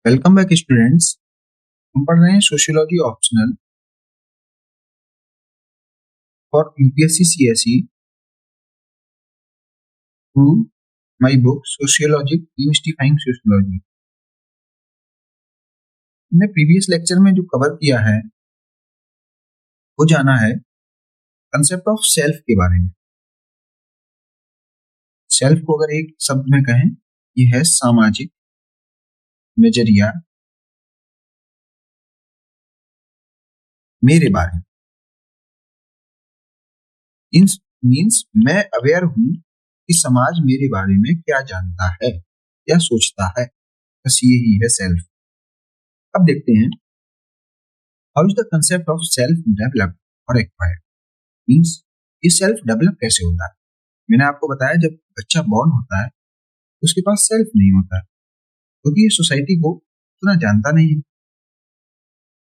Welcome back students. हम पढ़ रहे हैं sociology optional for UPSC CSE through my book sociology demystifying sociology. हमने प्रीवियस लेक्चर में जो कवर किया है वो जाना है कंसेप्ट ऑफ सेल्फ के बारे में। सेल्फ को अगर एक शब्द में कहें, ये है सामाजिक नजरिया मेरे बारे में। इन मीन्स मैं अवेयर हूं कि समाज मेरे बारे में क्या जानता है या सोचता है, बस यही है सेल्फ। अब देखते हैं how is the concept of self develop और एक्वायर्ड। मीन्स ये सेल्फ डेवलप कैसे होता है। मैंने आपको बताया जब बच्चा बॉर्न होता है तो उसके पास सेल्फ नहीं होता है, क्योंकि ये सोसाइटी को उतना जानता नहीं है।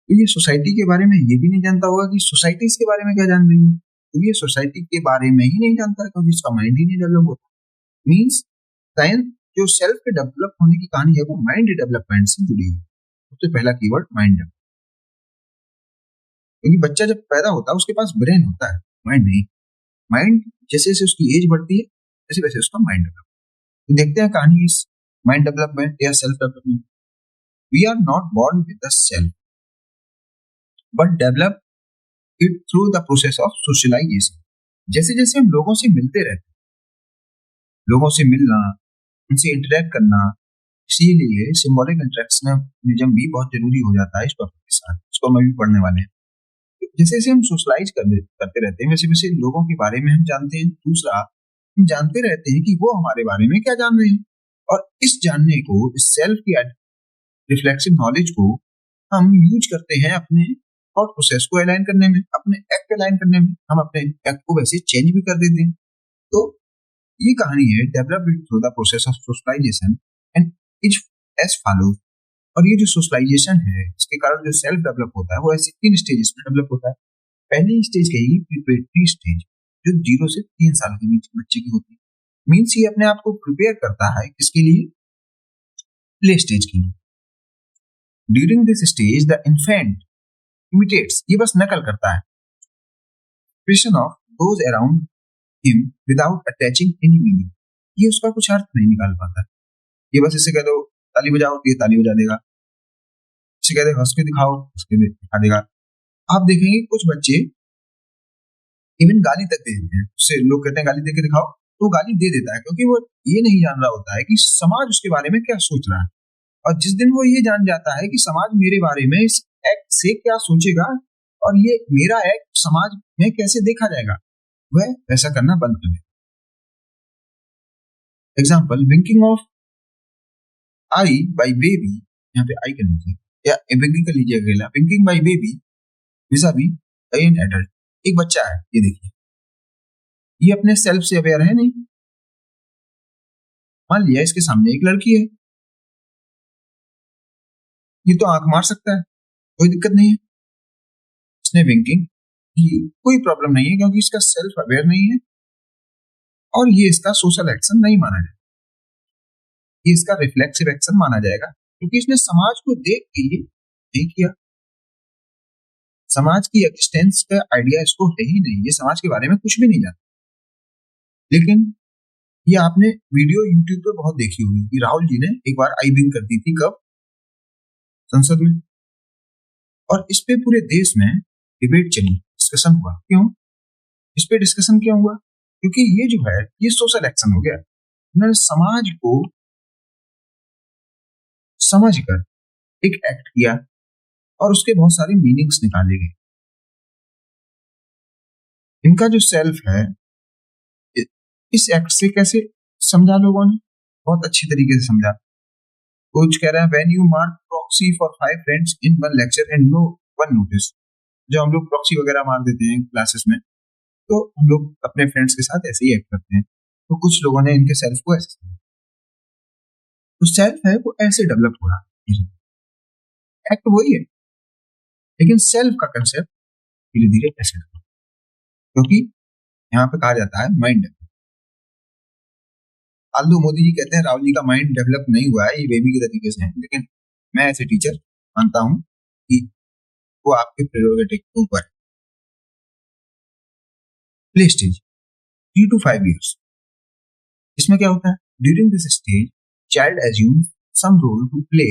तो ये सोसाइटी के बारे में ये भी नहीं जानता होगा कि सोसाइटी इसके बारे में क्या जान रही है, क्योंकि ये सोसाइटी के बारे में ही नहीं जानता है, क्योंकि इसका माइंड ही नहीं डेवलप होता। मीन्स साइंस जो सेल्फ के डेवलप होने की कहानी है वो माइंड डेवलपमेंट से जुड़ी है। सबसे पहला कीवर्ड माइंड डेवलप, क्योंकि बच्चा जब पैदा होता है उसके पास ब्रेन होता है, माइंड नहीं। माइंड जैसे जैसे उसकी एज बढ़ती है वैसे वैसे उसका माइंड डेवलप। तो देखते हैं कहानी इस माइंड डेवलपमेंट या self development. We are not born with the self but develop it through the process of socialization। जैसे जैसे हम लोगों से मिलते रहते हैं, लोगों से मिलना, उनसे इंटरेक्ट करना, इसीलिए सिंबॉलिक इंटरेक्शनिज्म भी बहुत जरूरी हो जाता है इस टॉपिक के साथ। इसको हम अभी पढ़ने वाले हैं। तो जैसे जैसे हम सोशलाइज करते रहते हैं वैसे वैसे लोगों के बारे में हम जानते हैं। दूसरा, हम जानते रहते हैं कि वो हमारे बारे में क्या जान रहे हैं, और इस जानने को, इस सेल्फ की रिफ्लेक्सिव नॉलेज को हम यूज करते हैं अपने थॉट प्रोसेस को अलाइन करने में, अपने एक्ट अलाइन करने में। हम अपने एक्ट को वैसे चेंज भी कर देते हैं। तो ये कहानी है develop through the process of socialisation and is as follows. और ये जो सोशलाइजेशन है इसके कारण जो सेल्फ डेवलप होता है वो ऐसे 3 स्टेजेस में डेवलप होता है। पहली स्टेज कहेगी प्रिपरेटरी स्टेज, जो 0 से 3 साल के बीच बच्चे की होती है। मीन्स ये अपने आप को प्रिपेयर करता है किसके लिए, प्ले स्टेज के लिए। During this stage the infant imitates, ये बस नकल करता है, expression of those around him without attaching any meaning. ये उसका कुछ अर्थ नहीं निकाल पाता। ये बस इसे कह दो ताली बजाओ तो ये ताली बजा देगा, इसे कह दे हंस के दिखाओ, हंस के दिखा देगा। आप देखेंगे कुछ बच्चे इवन गाली तक दे देते हैं। उससे लोग कहते हैं गाली दे के दिखाओ, तो गाली दे देता है, क्योंकि वो ये नहीं जान रहा होता है कि समाज उसके बारे में क्या सोच रहा है। और जिस दिन वो ये जान जाता है कि समाज मेरे बारे में इस एक्ट से क्या सोचेगा और ये मेरा एक्ट समाज में कैसे देखा जाएगा, वह वैसा करना बंद कर देगा। Example, winking of I by baby, यहाँ पे आई कर लीजिए या विंकिंग कर लीजिए अकेला। Winking by baby vis a vis an adult. एक बच्चा है, ये देखिए, ये अपने सेल्फ से अवेयर है नहीं। मान लिया इसके सामने एक लड़की है, ये तो आंख मार सकता है, कोई दिक्कत नहीं है। इसने विंकिंग की, कोई प्रॉब्लम नहीं है, क्योंकि इसका सेल्फ अवेयर नहीं है और ये इसका सोशल एक्शन नहीं माना जाएगा, ये इसका रिफ्लेक्सिव एक्शन माना जाएगा, क्योंकि इसने समाज को देख के ये नहीं किया। समाज की एक्सटेंस का आइडिया इसको है ही नहीं, ये समाज के बारे में कुछ भी नहीं जानता। लेकिन ये आपने वीडियो यूट्यूब पे बहुत देखी होगी कि राहुल जी ने एक बार आई विंक कर दी थी, कब, संसद में। और इस पे पूरे देश में डिबेट चली, डिस्कशन हुआ। क्यों इस पे डिस्कशन क्यों हुआ? क्योंकि ये जो है ये सोशल एक्शन हो गया। उन्होंने समाज को समझकर एक एक्ट किया और उसके बहुत सारे मीनिंग्स निकाले गए। इनका जो सेल्फ है इस एक्ट से कैसे समझा लोगों ने, बहुत अच्छी तरीके से समझा। कुछ कह रहा है when you mark proxy for 5 friends in one lecture and no one notice. जो हम लोग प्रॉक्सी वगैरह मार देते हैं क्लासेस में, तो हम लोग अपने फ्रेंड्स के साथ ऐसे ही एक्ट करते हैं। तो कुछ लोगों ने इनके सेल्फ को ऐसे समझा। तो सेल्फ है वो ऐसे डेवलप हो रहा है, एक्ट वही है, लेकिन सेल्फ का कंसेप्ट धीरे धीरे ऐसे डेवलप, क्योंकि यहाँ पे कहा जाता है माइंड। आल्दो मोदी जी कहते हैं राहुल जी का माइंड डेवलप नहीं हुआ है, ये बेबी के तरीके से है, लेकिन मैं ऐसे टीचर मानता हूँ कि वो आपके प्रेरोगेटिव के ऊपर है। प्ले स्टेज 3 to 5 years, इसमें क्या होता है? During this stage child assume some role to play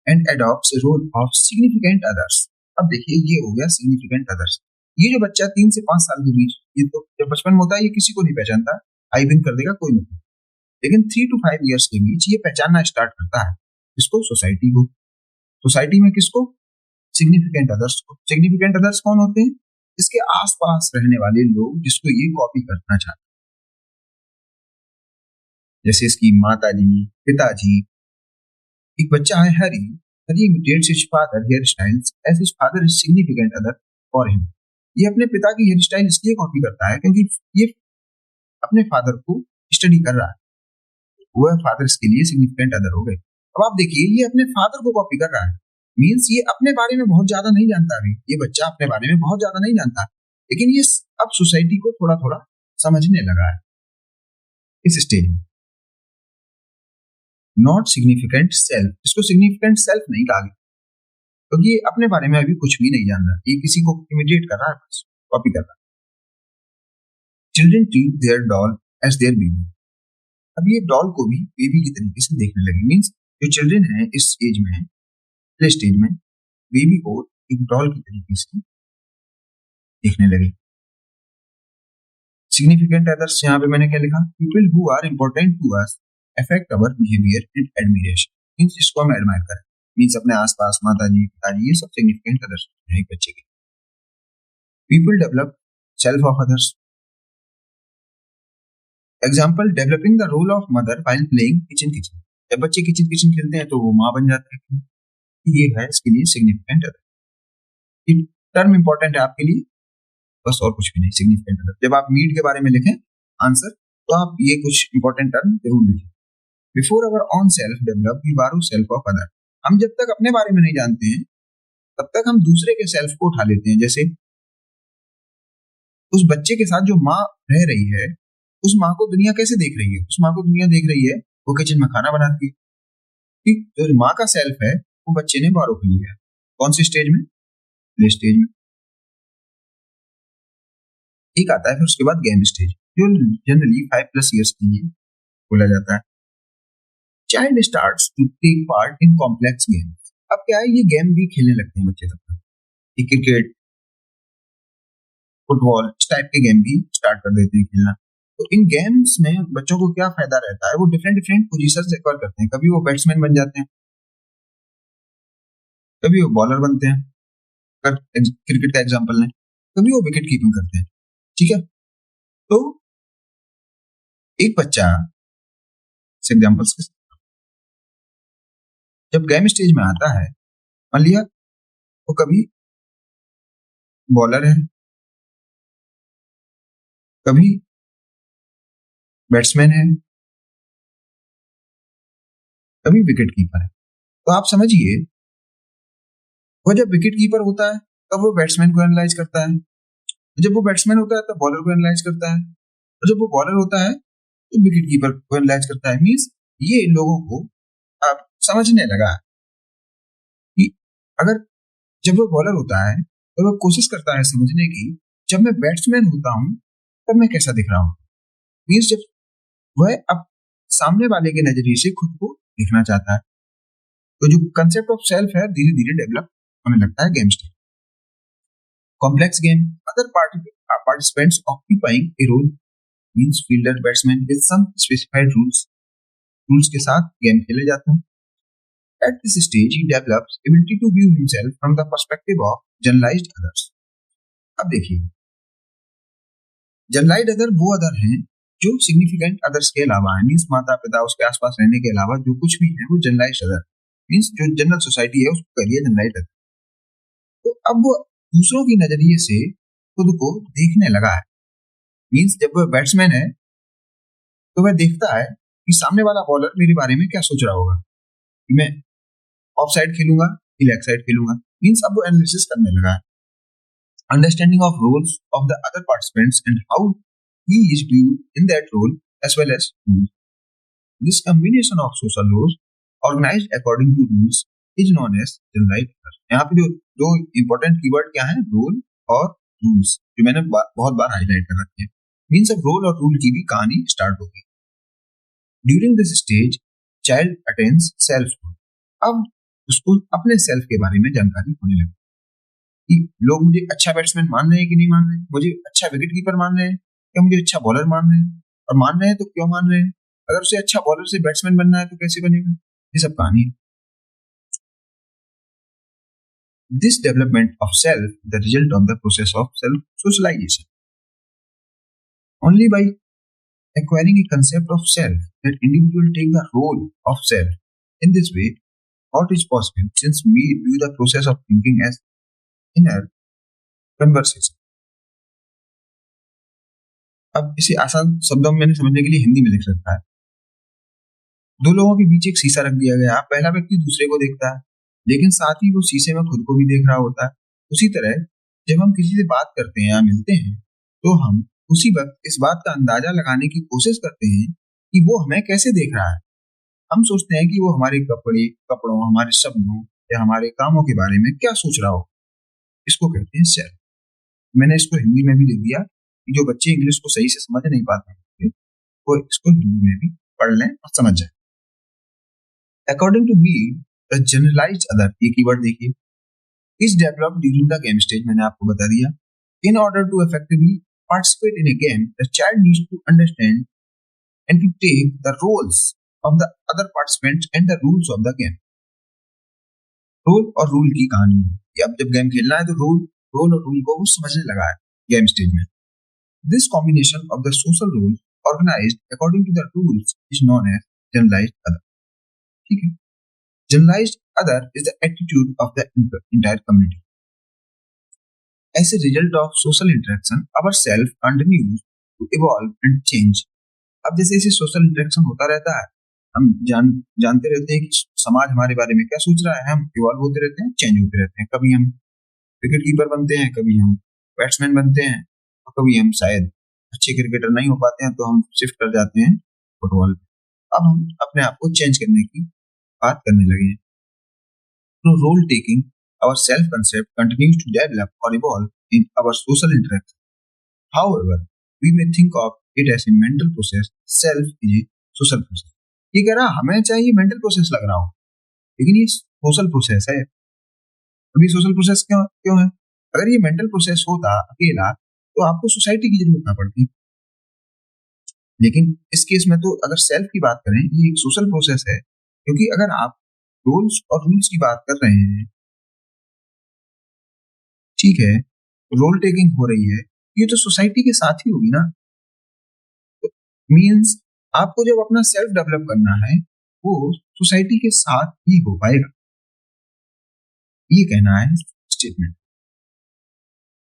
and adopts role of significant others. अब देखिए ये हो गया सिग्निफिकेंट अदर्स। ये जो बच्चा 3 से 5 साल के बीच, ये तो जब बचपन में होता है ये किसी को नहीं पहचानता, आई विंक कर देगा कोई मतलब, लेकिन 3 to 5 years के बीच ये पहचानना स्टार्ट करता है। इसको सोसाइटी को, सोसाइटी में किसको? सिग्निफिकेंट अदर्स को। सिग्निफिकेंट अदर्स कौन होते हैं? इसके आसपास रहने वाले लोग जिसको ये कॉपी करना चाहते हैं, जैसे इसकी माता जी, पिताजी। एक बच्चा है Hari, Hari imitates his father hair styles as his father is significant other for him. ये अपने पिता की हेयर स्टाइल इसलिए कॉपी करता है क्योंकि ये अपने फादर को स्टडी कर रहा है, वो फादर के लिए सिग्निफिकेंट अदर हो गए। अब आप देखिए ये अपने फादर को कॉपी कर रहा है, मींस ये अपने बारे में बहुत ज्यादा नहीं जानता। अभी ये बच्चा अपने बारे में बहुत ज्यादा नहीं जानता, लेकिन ये अब सोसाइटी को थोड़ा थोड़ा समझने लगा है इस स्टेज में। नॉट सिग्निफिकेंट सेल्फ, इसको सिग्निफिकेंट सेल्फ नहीं कहा गया क्योंकि ये अपने बारे में अभी कुछ भी नहीं जान रहा, ये किसी को इमिटेट कर रहा है, कॉपी कर रहा है। Children treat their doll as their baby. अब ये डॉल को भी बेबी की तरीके से देखने लगे, मींस जो चिल्ड्रन है इस एज में, प्ले स्टेज में, बेबी को एक डॉल की तरीके से देखने लगे। सिग्निफिकेंट अदर्स यहाँ पे मैंने क्या लिखा? People who are important to us affect our behaviour and admiration, means जिसको हम एडमायर करें, मींस अपने आसपास माता जी, पिताजी, ये सब सिग्निफिकेंट अदर्स हैं एक बच्चे के। People develop self of others. Example, developing the role of mother while playing kitchen kitchen. जब बच्चे किचन किचन खेलते हैं तो वो माँ बन जाते हैं, ये है इसके लिए सिग्निफिकेंट अदर। ये टर्म इंपॉर्टेंट है आपके लिए, बस और कुछ भी नहीं। सिग्निफिकेंट अदर, जब आप नीड के बारे में लिखें आंसर तो आप ये कुछ इंपॉर्टेंट टर्म जरूर लिखें। Before our own self develop we borrow self of other. हम जब तक अपने बारे में नहीं जानते हैं तब तक हम दूसरे के सेल्फ को उठा लेते हैं। जैसे उस बच्चे के साथ जो माँ रह रही है, उस माँ को दुनिया कैसे देख रही है? उस माँ को दुनिया देख रही है वो किचन में खाना बनाती है, ठीक? जो माँ का सेल्फ है वो बच्चे ने बारो कर लिया है। कौन सी स्टेज में? प्ले स्टेज में। एक आता है फिर उसके बाद गेम स्टेज, जो जनरली 5+ years के लिए बोला जाता है। Child starts to take part in complex games. अब क्या है, ये गेम भी खेलने लगते हैं बच्चे तब तक, क्रिकेट, फुटबॉल, इस टाइप के गेम भी स्टार्ट कर देते हैं खेलना। तो इन गेम्स में बच्चों को क्या फायदा रहता है? वो डिफरेंट डिफरेंट पोजीशंस एक्वायर करते हैं। कभी वो बैट्समैन बन जाते हैं, कभी वो बॉलर बनते हैं, क्रिकेट का एग्जांपल लें, कभी वो विकेट कीपिंग करते हैं, ठीक है? तो एक बच्चा एग्जांपल्स के साथ जब गेम स्टेज में आता है, मान लिया वो कभी बॉलर है, कभी बैट्समैन है, कभी विकेट कीपर है। तो आप समझिए वो जब विकेट कीपर होता है तब वो बैट्समैन को एनालाइज करता है, जब वो बैट्समैन होता है तब बॉलर को एनालाइज करता है, और जब वो बॉलर होता है तो विकेट कीपर को एनालाइज करता है। मींस ये लोगों को अब समझने लगा कि अगर जब वो बॉलर होता है तो वो कोशिश करता है समझने की, जब मैं बैट्समैन होता हूँ तब मैं कैसा दिख रहा हूँ। मींस जब वह अब सामने वाले के नजरिए से खुद को देखना चाहता है, तो जो कंसेप्ट ऑफ सेल्फ है धीरे धीरे डेवलप होने लगता है game stage. Complex game, other participants occupying a role, means fielder, batsman with some specified rules के साथ गेम खेले जाते हैं। At this stage he develops ability to view himself from the perspective of generalized others। अब देखिए generalised other वो other हैं जो सिग्निफिकेंट अदर्स के अलावा है, मींस माता पिता उसके आसपास रहने के अलावा जो कुछ भी है वो जनरलाइज्ड अदर, मींस जो जनरल सोसाइटी है उसको कहिए जनरलाइज्ड अदर। तो अब वो दूसरों की नजरिए से खुद को देखने लगा है। मींस जब वह बैट्समैन है तो वह देखता है कि सामने वाला बॉलर मेरे बारे में क्या सोच रहा होगा, मैं ऑफ साइड खेलूंगा कि लेग साइड खेलूंगा। मींस अब वो एनालिसिस करने लगा है। Understanding of roles of the other participants and how he is viewed in that role as well as rules. This combination of social laws organized according to rules is known as generalised other. यहाँ पे जो दो important keyword क्या है, role और rules, जो मैंने बहुत बार हाईलाइट कर रखे हैं। मीन्स अब रोल और रूल की भी कहानी स्टार्ट होगी। During this stage child attains self. अब उसको अपने सेल्फ के बारे में जानकारी होने लगी कि लोग मुझे अच्छा बैट्समैन मान रहे हैं कि नहीं मान रहे हैं, मुझे अच्छा विकेट कीपर मान रहे हैं, क्या मुझे अच्छा बॉलर मान रहे हैं, और मान रहे हैं तो क्यों मान रहे हैं, अगर उसे अच्छा बॉलर से बैट्समैन बनना है तो कैसे बनेगा, ये सब कहानी है। This development of self the result of the process of self socialisation. Only by acquiring a concept of self that individual take the role of self. In this way, what is possible since we view the process of thinking as inner conversation. अब इसे आसान शब्दों में मैंने समझने के लिए हिंदी में लिख रखा है। दो लोगों के बीच एक शीशा रख दिया गया, पहला व्यक्ति दूसरे को देखता है, लेकिन साथ ही वो शीशे में खुद को भी देख रहा होता है। उसी तरह जब हम किसी से बात करते हैं या मिलते हैं, तो हम उसी वक्त इस बात का अंदाजा लगाने की कोशिश करते हैं कि वो हमें कैसे देख रहा है। हम सोचते हैं कि वो हमारे कपड़ों, हमारे शब्दों या हमारे कामों के बारे में क्या सोच रहा हो। इसको कहते हैं सेल्फ। मैंने इसको हिंदी में भी लिख दिया कि जो बच्चे इंग्लिश को सही से समझ नहीं पाते हैं, वो इसको हिंदी में भी पढ़ लें और समझ जाए। According to me the generalised other, ये कीवर्ड देखिए, is developed during the game stage. मैंने आपको बता दिया। In order to effectively participate in a game, the child needs to understand and to take the roles of the other participants and the rules of the game. Role और rule की कहानी है कि अब जब गेम खेलना है तो रोल और रूल को वो समझने लगा है गेम स्टेज में। This combination of the social rule organised according to the rules is known as generalised other. ठीक है, generalised other is the attitude of the entire community. As a result of social interaction, our self continues to evolve and change. अब जैसे जैसे social interaction होता रहता है, हम जानते रहते हैं कि समाज हमारे बारे में क्या सोच रहा है, हम इवॉल्व होते रहते हैं, चेंज होते रहते हैं। कभी हम विकेट कीपर बनते हैं, कभी हम बैट्समैन बनते हैं, और कभी हम शायद अच्छे क्रिकेटर नहीं हो पाते हैं तो हम शिफ्ट कर जाते हैं फुटबॉल। अब हम अपने आप को चेंज करने की बात करने लगे हैं। तो role taking, our self-concept continues to develop or evolve in our social interaction. However, we may think of it as a mental process. Self is a social process. ये कह रहा हमें चाहिए मेंटल प्रोसेस लग रहा हो, लेकिन ये सोशल प्रोसेस है। अभी सोशल प्रोसेस क्यों है? अगर ये मेंटल प्रोसेस होता अकेला तो आपको सोसाइटी की जरूरत ना पड़ती। लेकिन इस केस में तो अगर सेल्फ की बात करें, ये एक सोशल प्रोसेस है, क्योंकि अगर आप रोल्स और रूल्स की बात कर रहे हैं, ठीक है, रोल टेकिंग हो रही है, ये तो सोसाइटी के साथ ही होगी ना। मींस आपको जब अपना सेल्फ डेवलप करना है, वो सोसाइटी के साथ ही हो पाएगा, ये कहना है statement.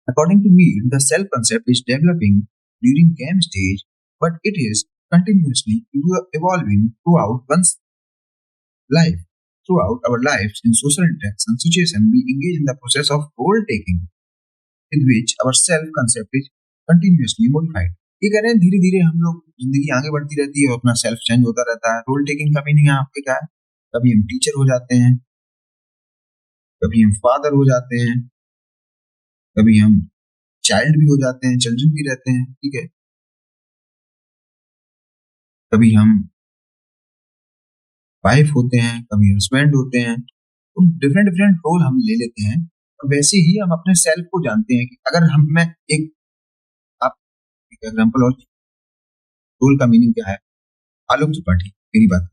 According to me the self concept is developing during game stage, but it is continuously evolving throughout one's life. Throughout our lives in social interaction situation, we engage in the process of role taking, in which our self concept is continuously modified. ये कह रहे हैं धीरे धीरे हम लोग, जिंदगी आगे बढ़ती रहती है और अपना सेल्फ चेंज होता रहता है। रोल टेकिंग का मीनिंग आपके क्या है? कभी हम टीचर हो जाते हैं, कभी हम फादर हो जाते हैं, कभी हम चाइल्ड भी हो जाते हैं, चिल्ड्रन भी रहते हैं, ठीक है, कभी हम वाइफ होते हैं, कभी हस्बैंड होते हैं, तो डिफरेंट डिफरेंट रोल हम ले लेते हैं। और वैसे ही हम अपने सेल्फ को जानते हैं कि अगर हम मैं एक आप एक एग्जांपल और, रोल का मीनिंग क्या है? आलोक त्रिपाठी, मेरी बात,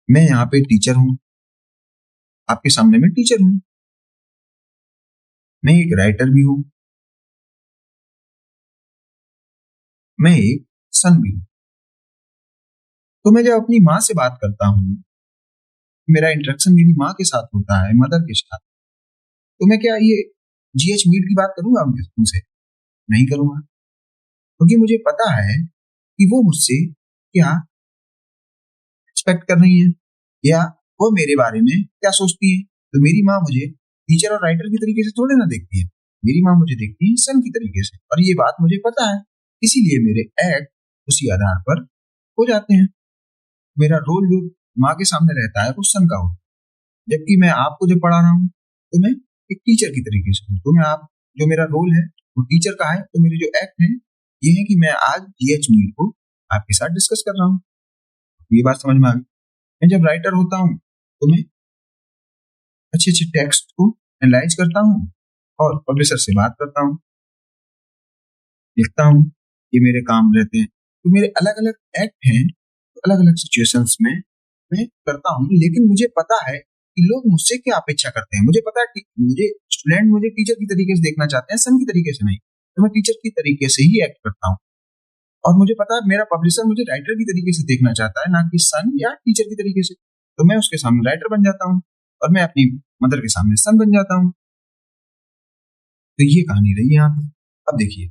मैं यहाँ पे टीचर हूँ, आपके सामने मैं टीचर हूँ, मैं एक राइटर भी हूँ, मैं एक सन भी हूँ। तो मैं जब अपनी माँ से बात करता हूँ, मेरा इंटरेक्शन मेरी माँ के साथ होता है, मदर के साथ, तो मैं क्या ये जीएच मीट की बात करूंगा उनसे? नहीं करूंगा, क्योंकि मुझे पता है कि वो मुझसे क्या एक्सपेक्ट कर रही है या वो मेरे बारे में क्या सोचती है। तो मेरी माँ मुझे टीचर और राइटर की तरीके से थोड़े ना देखती है, मेरी माँ मुझे देखती है सन की तरीके से, और ये बात मुझे पता है, इसीलिए मेरे एक्ट उसी आधार पर हो जाते हैं। मेरा रोल जो माँ के सामने रहता है वो सन का होता है, जबकि मैं आपको जब पढ़ा रहा हूँ तो मैं एक टीचर की तरीके से हूँ। तो मैं आप जो मेरा रोल है वो टीचर का है, तो मेरे जो एक्ट है ये है कि मैं आज जीएच मील को आपके साथ डिस्कस कर रहा हूँ। ये बात समझ में आ गई। मैं जब राइटर होता हूँ तो मैं अच्छे अच्छे टेक्स्ट को एनालाइज करता हूँ और पब्लिशर से बात करता हूँ, लिखता हूँ, ये मेरे काम रहते हैं। तो मेरे अलग अलग एक्ट हैं, तो अलग अलग सिचुएशंस में मैं करता हूँ, लेकिन मुझे पता है कि लोग मुझसे क्या अपेक्षा करते हैं। मुझे पता है कि मुझे स्टूडेंट मुझे टीचर की तरीके से देखना चाहते हैं, सन की तरीके से नहीं। तो मैं टीचर की तरीके से ही एक्ट करता हूँ। और मुझे पता है मेरा पब्लिशर मुझे राइटर की तरीके से देखना चाहता है, ना कि सन या टीचर की तरीके से। तो मैं उसके सामने राइटर बन जाता हूँ और मैं अपनी मदर के सामने सन बन जाता हूँ। तो ये कहानी रही यहाँ पे। अब देखिए,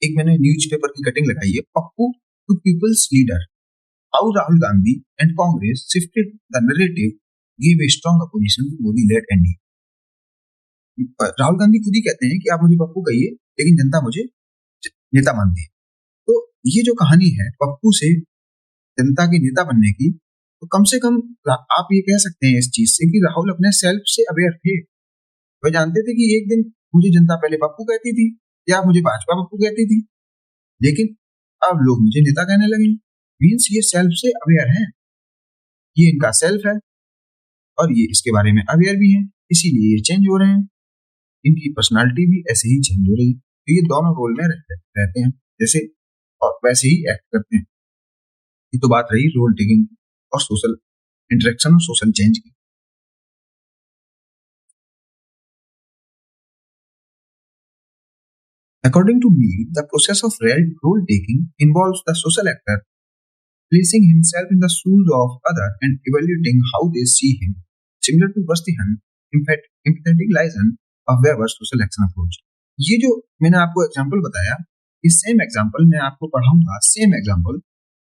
एक मैंने न्यूज़पेपर की कटिंग लगाई है, Pappu to people's leader, how Rahul Gandhi and Congress shifted the narrative, give a strong opposition to Modi led NDA. Rahul Gandhi खुद ही कहते हैं कि आप मुझे पप्पू कहिए, लेकिन जनता मुझे नेता मानती है। तो ये जो कहानी है पप्पू से जनता के नेता बनने की, तो कम से कम आप ये कह सकते हैं इस चीज से कि राहुल अपने सेल्फ से अवेयर थे। वह जानते थे कि एक दिन मुझे जनता पहले पप्पू कहती थी या मुझे भाजपा पप्पू कहती थी, लेकिन अब लोग मुझे नेता कहने लगे। मीन्स ये सेल्फ से अवेयर है, ये इनका सेल्फ है और ये इसके बारे में अवेयर भी है, इसीलिए ये चेंज हो रहे हैं। इनकी पर्सनालिटी भी ऐसे ही चेंज हो रही है। तो ये दोनों रोल में रहते हैं जैसे, और वैसे ही एक्ट करते हैं। ये तो बात रही रोल टेकिंग और सोशल इंटरेक्शन और सोशल चेंज की। According to me, the process of role taking involves the social actor placing himself in the shoes of other and evaluating how they see him, similar to Verstehen empathetic liaison of Weber's social action approach. ये जो मैंने आपको example बताया, ये same example मैं आपको पढ़ाऊंगा, same example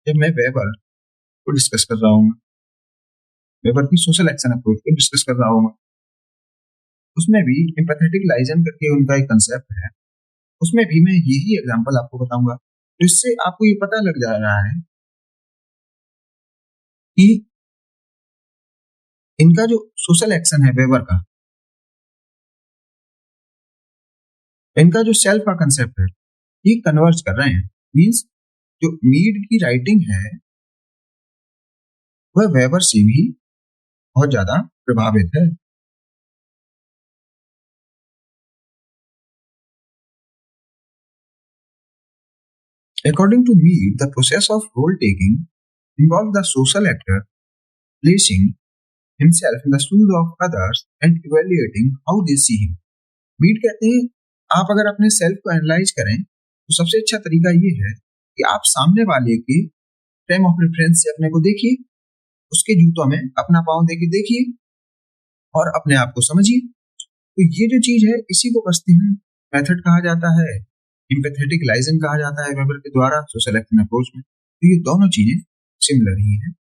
जब मैं वेबर को डिस्कस कर रहा हूँ, वेबर की सोशल एक्शन अप्रोच को डिस्कस कर रहा हूँ। उसमें भी एम्पैथेटिक लाइजन करके उनका एक कंसेप्ट है, उसमें भी मैं यही एग्जांपल आपको बताऊंगा। तो इससे आपको ये पता लग जा रहा है कि इनका जो सोशल एक्शन है वेबर का, इनका जो सेल्फ का कंसेप्ट है, ये कन्वर्ज कर रहे हैं। मींस जो मीड की राइटिंग है वह वेबर से भी बहुत ज्यादा प्रभावित है। According to Mead, the process of role taking involves the social actor placing himself in the shoes of others and evaluating how they see him. Mead कहते हैं आप अगर अपने सेल्फ को एनालाइज करें तो सबसे अच्छा तरीका ये है कि आप सामने वाले के फ्रेम ऑफ रेफरेंस से अपने को देखिए, उसके जूतों में अपना पाँव देके देखिए और अपने आप को समझिए। तो ये जो चीज है इसी को बस्तिहन मेथड कहा जाता है, एम्पैथेटिक लाइजन कहा जाता है वेबर के द्वारा सोशल एक्शन अप्रोच में। तो ये दोनों चीजें सिमिलर ही हैं।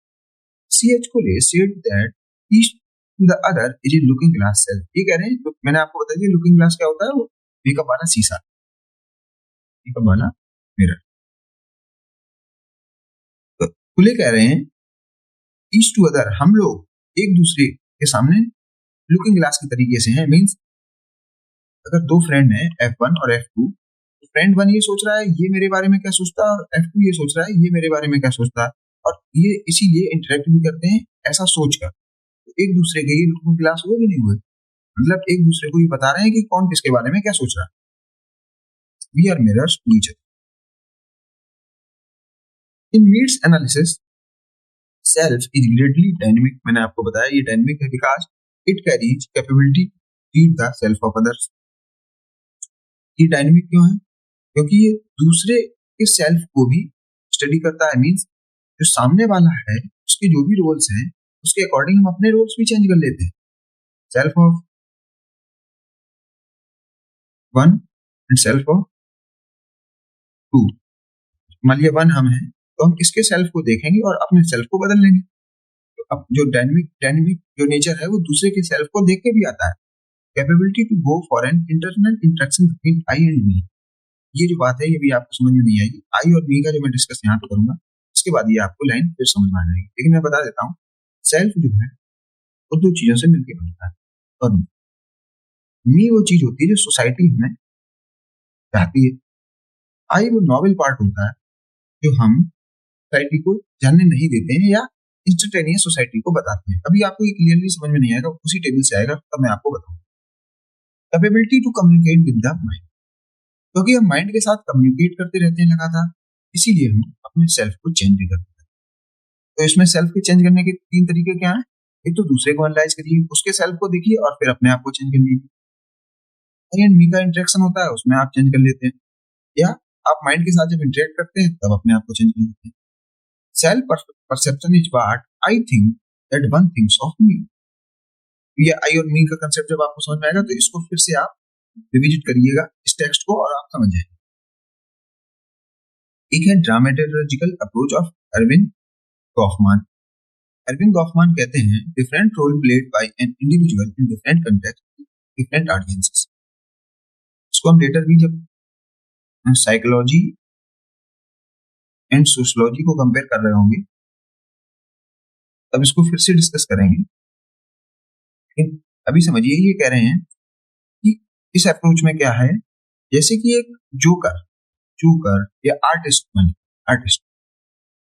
C.H. Coley said that each to the other is a looking glass cell। ये कह रहे हैं, तो मैंने आपको बताया लुकिंग ग्लास क्या होता है, वो मेकअप वाला शीशा, मेकअप वाला मिरर। तो कुले कह रहे हैं ईच टू अदर, हम लोग एक दूसरे के सामने लुकिंग ग्लास के तरीके से हैं। मींस अगर दो फ्रेंड हैं F1 और F2, तो फ्रेंड 1 ये सोच रहा है ये मेरे बारे में क्या सोचता है, और F2 ये सोच रहा है ये मेरे बारे में क्या सोचता है, और ये इसीलिए इंटरेक्ट भी करते हैं ऐसा सोचकर। तो एक दूसरे के ये लुकिंग ग्लास हुए कि नहीं हुए, मतलब एक दूसरे को ये बता रहे हैं कि कौन किसके बारे में क्या सोच रहा है। We are mirrors to each other. In Mead's analysis self is greatly dynamic. मैंने आपको बताया ये डायनेमिक है because it carries capability to read the self of others. ये डायनेमिक क्यों है? क्योंकि ये दूसरे के सेल्फ को भी स्टडी करता है। मींस जो सामने वाला है उसके जो भी रोल्स हैं उसके अकॉर्डिंग हम अपने रोल्स भी चेंज कर लेते हैं। Self of one and self of two. मान लिया 1 हम हैं तो हम इसके सेल्फ को देखेंगे और अपने सेल्फ को बदल लेंगे। तो अब जो डायनेमिक जो नेचर है वो दूसरे के सेल्फ को देख के भी आता है। Capability to go for an internal interaction between I and me. ये जो बात है ये भी आपको समझ में नहीं आएगी। आई और मी का जो मैं डिस्कस यहाँ पे करूंगा उसके बाद ये आपको लाइन फिर समझ में आ जाएगी। लेकिन मैं बता देता हूँ, सेल्फ जो है वो दो चीजों से मिलकर बनता है। और मी वो चीज होती है जो सोसाइटी हमें चाहती है। आई वो नॉवल पार्ट होता है जो हम सोसाइटी को जानने नहीं देते हैं या इंस्टेंटेनियस सोसाइटी को बताते हैं। अभी आपको ये क्लियरली समझ में नहीं आएगा, उसी टेबल से आएगा, तब मैं आपको बताऊंगा। Capability to communicate with the mind, क्योंकि हम माइंड के साथ कम्युनिकेट करते रहते हैं लगातार, इसीलिए हम अपने सेल्फ को चेंज भी करते हैं। तो इसमें सेल्फ को चेंज करने के तीन तरीके क्या हैं? एक तो दूसरे को एनालाइज करिए, उसके सेल्फ को देखिए और फिर अपने आप को चेंज कर लीजिए। मी का इंटरेक्शन होता है, उसमें आप चेंज कर लेते हैं, या आप माइंड के साथ जब इंटरेक्ट करते हैं तब अपने आप को चेंज कर लेते हैं। Self perception is what I think that one thinks of me. ये आई और मी का कंसेप्ट जब आपको समझ में आएगा तो इसको फिर से आप रिविजिट करिएगा इस टेक्स्ट को और आप समझ जाएंगे। एक है dramatological approach of Erving Goffman. Erving Goffman कहते हैं different role played by an individual in different context, different audiences. इसको हम लेटर भी जब साइकोलॉजी एंड सोशियोलॉजी को कंपेयर कर रहे होंगे तब इसको फिर से डिस्कस करेंगे। लेकिन अभी समझिए ये कह रहे हैं कि इस अप्रोच में क्या है, जैसे कि एक जोकर जोकर या आर्टिस्ट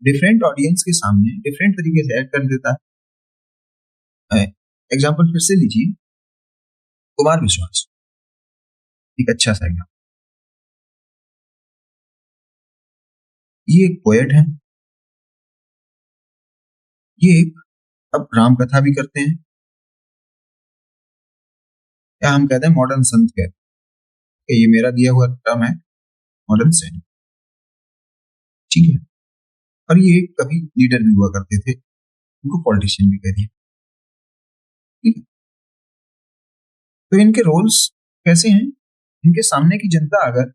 डिफरेंट ऑडियंस के सामने डिफरेंट तरीके से एक्ट कर देता है। एग्जाम्पल फिर से लीजिए, कुमार विश्वास एक अच्छा सा एग्जाम्पल। ये एक पोएट है, ये एक अब राम कथा भी करते हैं, या हम कहते हैं मॉडर्न संत कहते हैं, ये मेरा दिया हुआ टर्म है मॉडर्न सेंट, ठीक है। और ये कभी लीडर भी हुआ करते थे, इनको पॉलिटिशियन भी कह दिया, ठीक है। तो इनके रोल्स कैसे हैं? इनके सामने की जनता अगर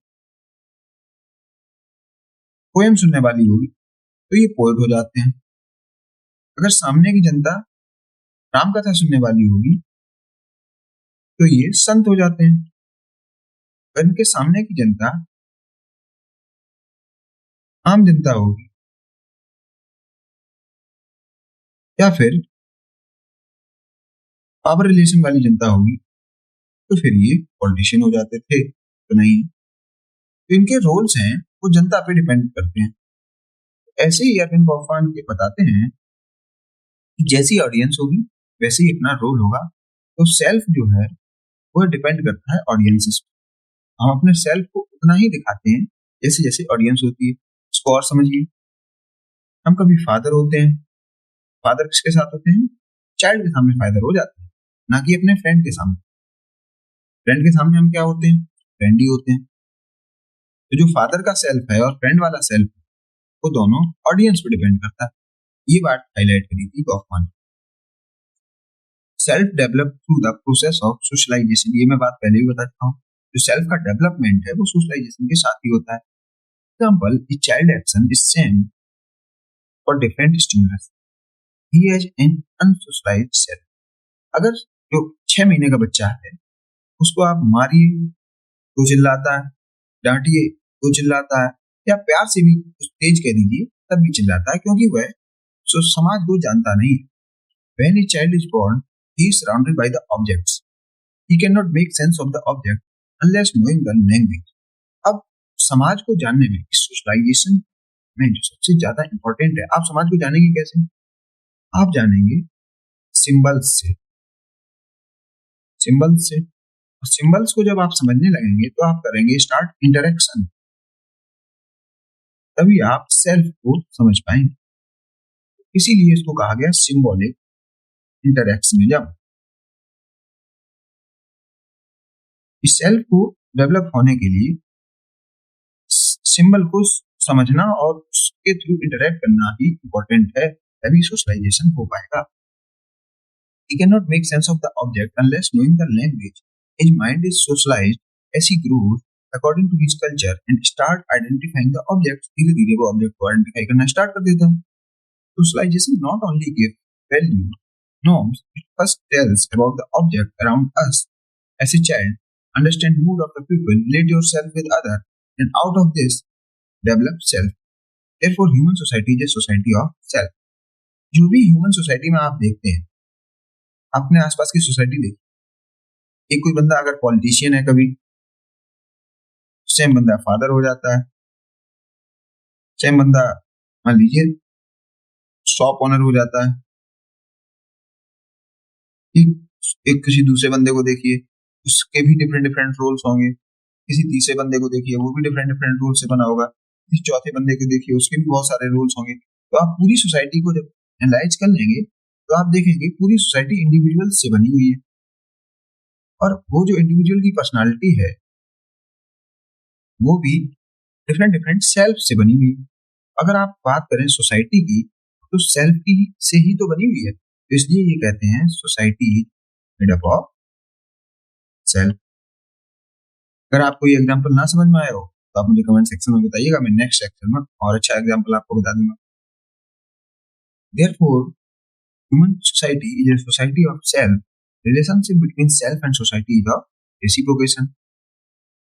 पोएम सुनने वाली होगी तो ये पोएट हो जाते हैं, अगर सामने की जनता राम कथा सुनने वाली होगी तो ये संत हो जाते हैं। अगर इनके सामने की जनता आम जनता होगी या फिर पावर रिलेशन वाली जनता होगी तो फिर ये पॉलिटिशियन हो जाते थे, तो नहीं। तो इनके रोल्स हैं वो जनता पे डिपेंड करते हैं। ऐसे ही अरविंद गॉफमान के बताते हैं कि जैसी ऑडियंस होगी वैसे ही अपना रोल होगा। तो सेल्फ जो है वो डिपेंड करता है ऑडियंसेस पे। हम अपने सेल्फ को उतना ही दिखाते हैं जैसे जैसे ऑडियंस होती है। इसको और समझिए, हम कभी फादर होते हैं, फादर किसके साथ होते हैं? चाइल्ड के सामने फादर हो जाते हैं, ना कि अपने फ्रेंड के सामने। फ्रेंड के सामने हम क्या होते हैं? फ्रेंड ही होते हैं। तो जो फादर का सेल्फ है और फ्रेंड वाला सेल्फ वो दोनों ऑडियंस पे डिपेंड करता है। ये बात हाईलाइट करी थी Goffman. Self develop through the process of socialisation, ये मैं बात पहले भी बता चुका हूँ। जो सेल्फ का डेवलपमेंट है वो सोशलाइजेशन के साथ ही होता है। Example, a child action is same for different stimulus, he has an unsocialised self. अगर जो 6 महीने का बच्चा है उसको आप मारिए तो चिल्लाता है, डांटिए तो चिल्लाता है, या प्यार से भी तेज कह दीजिए तब भी चिल्लाता है, क्योंकि वह समाज को जानता नहीं है। When a child is born, he is surrounded by the objects. He cannot make sense of the object unless knowing the language. अब समाज को जानने में सोशलाइजेशन में जो सबसे ज्यादा इंपॉर्टेंट है, आप समाज को जानेंगे कैसे? आप जानेंगे सिंबल्स से। सिंबल्स से, और सिंबल्स को जब आप समझने लगेंगे तो आप करेंगे स्टार्ट इंटरेक्शन, तभी आप सेल्फ को समझ पाएंगे। इसीलिए इसको कहा गया सिंबॉलिक इंटरेक्शनिज्म। इस सेल्फ को डेवलप होने के लिए सिंबल को समझना और उसके थ्रू इंटरेक्ट करना ही इंपॉर्टेंट है, तभी सोशलाइजेशन हो पाएगा। He cannot make sense of the object unless knowing the language. His mind is socialized as he grows according to his culture and start identifying the objects. धीरे धीरे वो object को identify करना start कर देता है। Socialization not only gives value norms, it first tells about the object around us. As a child, understand mood of the people, relate yourself with others, and out of this, develop self. Therefore, human society is a society of self. जो भी human society में आप देखते हैं, अपने आसपास की society देखिए, एक कोई बंदा अगर पॉलिटिशियन है कभी, सेम बंदा फादर हो जाता है, सेम बंदा मान लीजिए शॉप ओनर हो जाता है, एक एक किसी दूसरे बंदे को देखिए, उसके भी डिफरेंट डिफरेंट रोल्स होंगे, किसी तीसरे बंदे को देखिए, वो भी डिफरेंट डिफरेंट रोल से बना होगा, किसी चौथे बंदे को देखिए, उसके भी बहुत सारे रोल्स होंगे। तो आप पूरी सोसाइटी को जब एनालाइज कर लेंगे तो आप देखेंगे पूरी सोसाइटी इंडिविजुअल से बनी हुई है, और वो जो इंडिविजुअल की पर्सनालिटी है वो भी डिफरेंट डिफरेंट सेल्फ से बनी हुई है। अगर आप बात करें सोसाइटी की, तो सेल्फ की से ही तो बनी हुई है, तो इसलिए ये कहते हैं society made up of self. अगर आपको ये एग्जांपल ना समझ में आया हो तो आप मुझे कमेंट सेक्शन में बताइएगा, मैं नेक्स्ट सेक्शन में और अच्छा एग्जांपल आपको बता दूंगा। Therefore, human society is a society of self. Relationship between self and society is a reciprocation.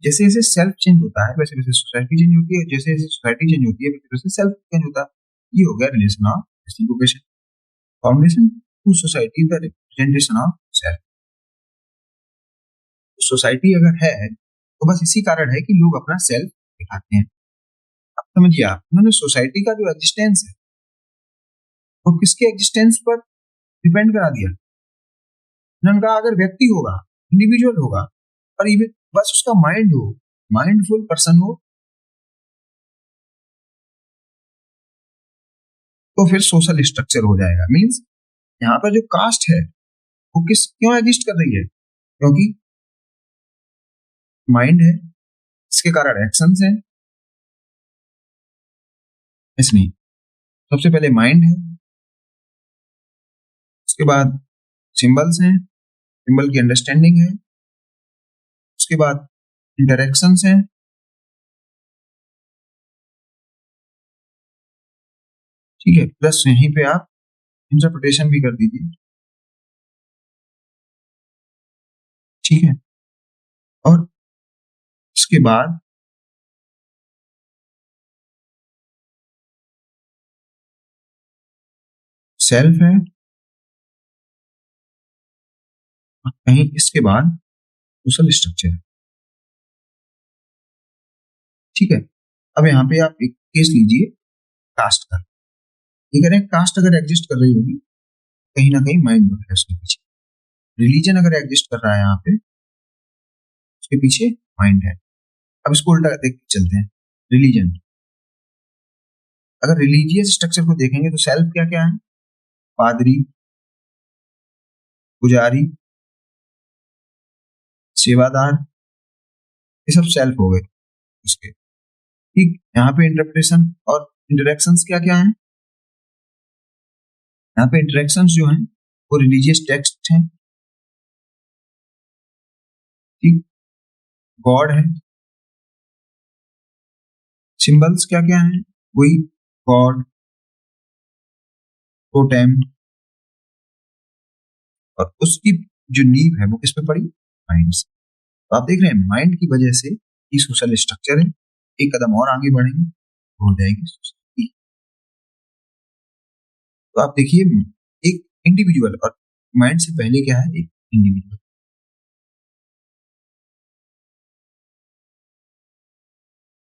जैसे जैसे सेल्फ चेंज होता है वैसे वैसे सोसाइटी चेंज होती है, जैसे जैसे सोसाइटी चेंज होती है वैसे वैसे सेल्फ चेंज होता है। ये हो गया relation of reciprocation. Foundation to society the representation of self. Society अगर है तो बस इसी कारण है कि लोग अपना सेल्फ दिखाते हैं। अब समझिए आप, उन्होंने सोसाइटी का जो एग्जिस्टेंस है वो किसके एग्जिस्टेंस पर डिपेंड करा दिया। उन्होंने कहा अगर व्यक्ति होगा, इंडिविजुअल होगा, और इवन बस उसका माइंड हो, माइंडफुल पर्सन हो, तो फिर सोशल स्ट्रक्चर हो जाएगा। मींस यहाँ पर जो कास्ट है वो किस क्यों एग्जिस्ट कर रही है, क्योंकि माइंड है, इसके कारण एक्शंस हैं। इसलिए सबसे पहले माइंड है, उसके बाद सिंबल्स हैं, सिंबल की अंडरस्टैंडिंग है, उसके बाद इंटरेक्शंस हैं, ठीक है, प्लस यहीं पे आप इंटरप्रिटेशन भी कर दीजिए, ठीक है। और इसके बाद सेल्फ है, और कहीं इसके बाद सोशल स्ट्रक्चर है, ठीक है। अब यहाँ पे आप एक केस लीजिए कास्ट का। ये कह रहे हैं कास्ट अगर एग्जिस्ट कर रही होगी कहीं ना कहीं माइंड है उसके पीछे। रिलीजन अगर एग्जिस्ट कर रहा है यहाँ पे, उसके पीछे माइंड है। अब इसको उल्टा देख के चलते हैं। रिलीजन, अगर रिलीजियस स्ट्रक्चर को देखेंगे तो सेल्फ क्या क्या है, पादरी, पुजारी, सेवादार, ये सब सेल्फ हो गए उसके, ठीक। यहाँ पे इंटरप्रिटेशन और इंटरेक्शंस क्या क्या है, यहाँ पे इंटरेक्शंस जो हैं वो रिलीजियस टेक्स्ट हैं, ठीक। गॉड है, सिंबल्स क्या क्या हैं, वही गॉड, टोटेम, और उसकी जो नींव है वो किस पे पड़ी, माइंड से। तो आप देख रहे हैं माइंड की वजह से ये सोशल स्ट्रक्चर है। एक कदम और आगे बढ़ेंगे तो हो जाएगी सोसाइटी। तो आप देखिए एक इंडिविजुअल, और माइंड से पहले क्या है, एक इंडिविजुअल।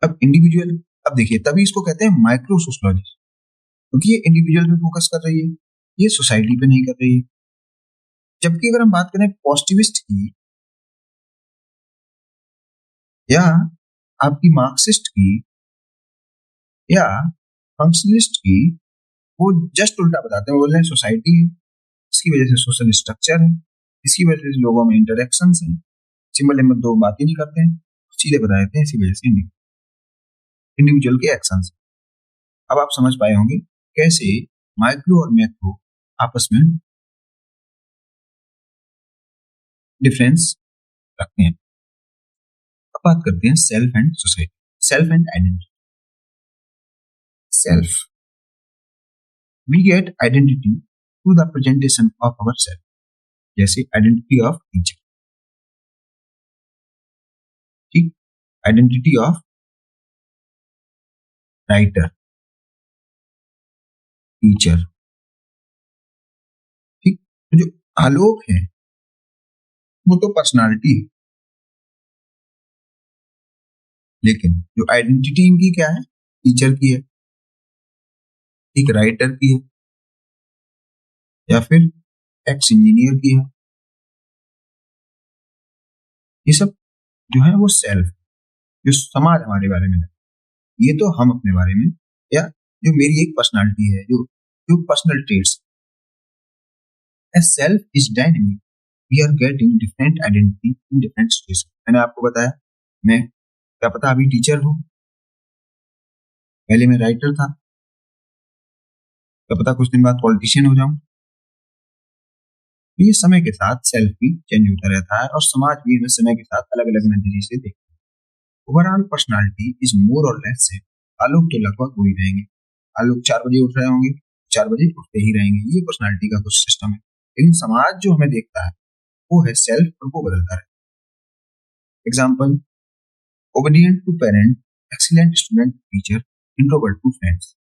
अब इंडिविजुअल, अब देखिए तभी इसको कहते हैं माइक्रो सोशलॉजी, क्योंकि ये इंडिविजुअल पे फोकस कर रही है, ये सोसाइटी पे नहीं कर रही है। जबकि अगर हम बात करें पॉजिटिविस्ट की या आपकी मार्क्सिस्ट की या फंक्शनलिस्ट की, वो जस्ट उल्टा बताते हैं। बोल रहे हैं सोसाइटी है, इसकी वजह से सोशल स्ट्रक्चर है, इसकी वजह से लोगों में इंटरेक्शन है। सिंबल नंबर दो बात ही नहीं करते हैं, सीधे बता देते हैं इसी वजह से इंडिविजुअल के एक्शन। अब आप समझ पाए होंगे कैसे माइक्रो और मैक्रो आपस में डिफरेंस रखते हैं। अब बात करते हैं self and society, self and identity. Self, we get identity through the presentation of our self, जैसे आइडेंटिटी ऑफ टीचर, ठीक, आइडेंटिटी ऑफ राइटर, टीचर। ठीक, तो जो आलोक है वो तो पर्सनालिटी है, लेकिन जो आइडेंटिटी इनकी क्या है, टीचर की है, एक राइटर की है, या फिर एक्स इंजीनियर की है। ये सब जो है वो सेल्फ, जो समाज हमारे बारे में है, ये तो हम अपने बारे में, या जो मेरी एक पर्सनालिटी है, जो जो personal traits. A self is dynamic, we are getting different identity in different situation. मैंने आपको बताया, मैं क्या पता अभी टीचर हूँ, पहले मैं राइटर था, क्या पता कुछ दिन बाद पॉलिटिशियन हो जाऊं। तो ये समय के साथ सेल्फ भी चेंज होता रहता है, और समाज भी हमें समय के साथ अलग अलग नजरिए से देखता है। ओवरऑल पर्सनालिटी इज मोर और लेस सेम। आलोक तो लगभग वही रहेंगे, आलोक 4 बजे उठ रहे होंगे, 4 बजे उठते ही रहेंगे, ये पर्सनालिटी का कुछ सिस्टम है। लेकिन समाज जो हमें देखता है वो है सेल्फ, और वो बदलता है। Example, obedient to parent, excellent student teacher, introvert to friends.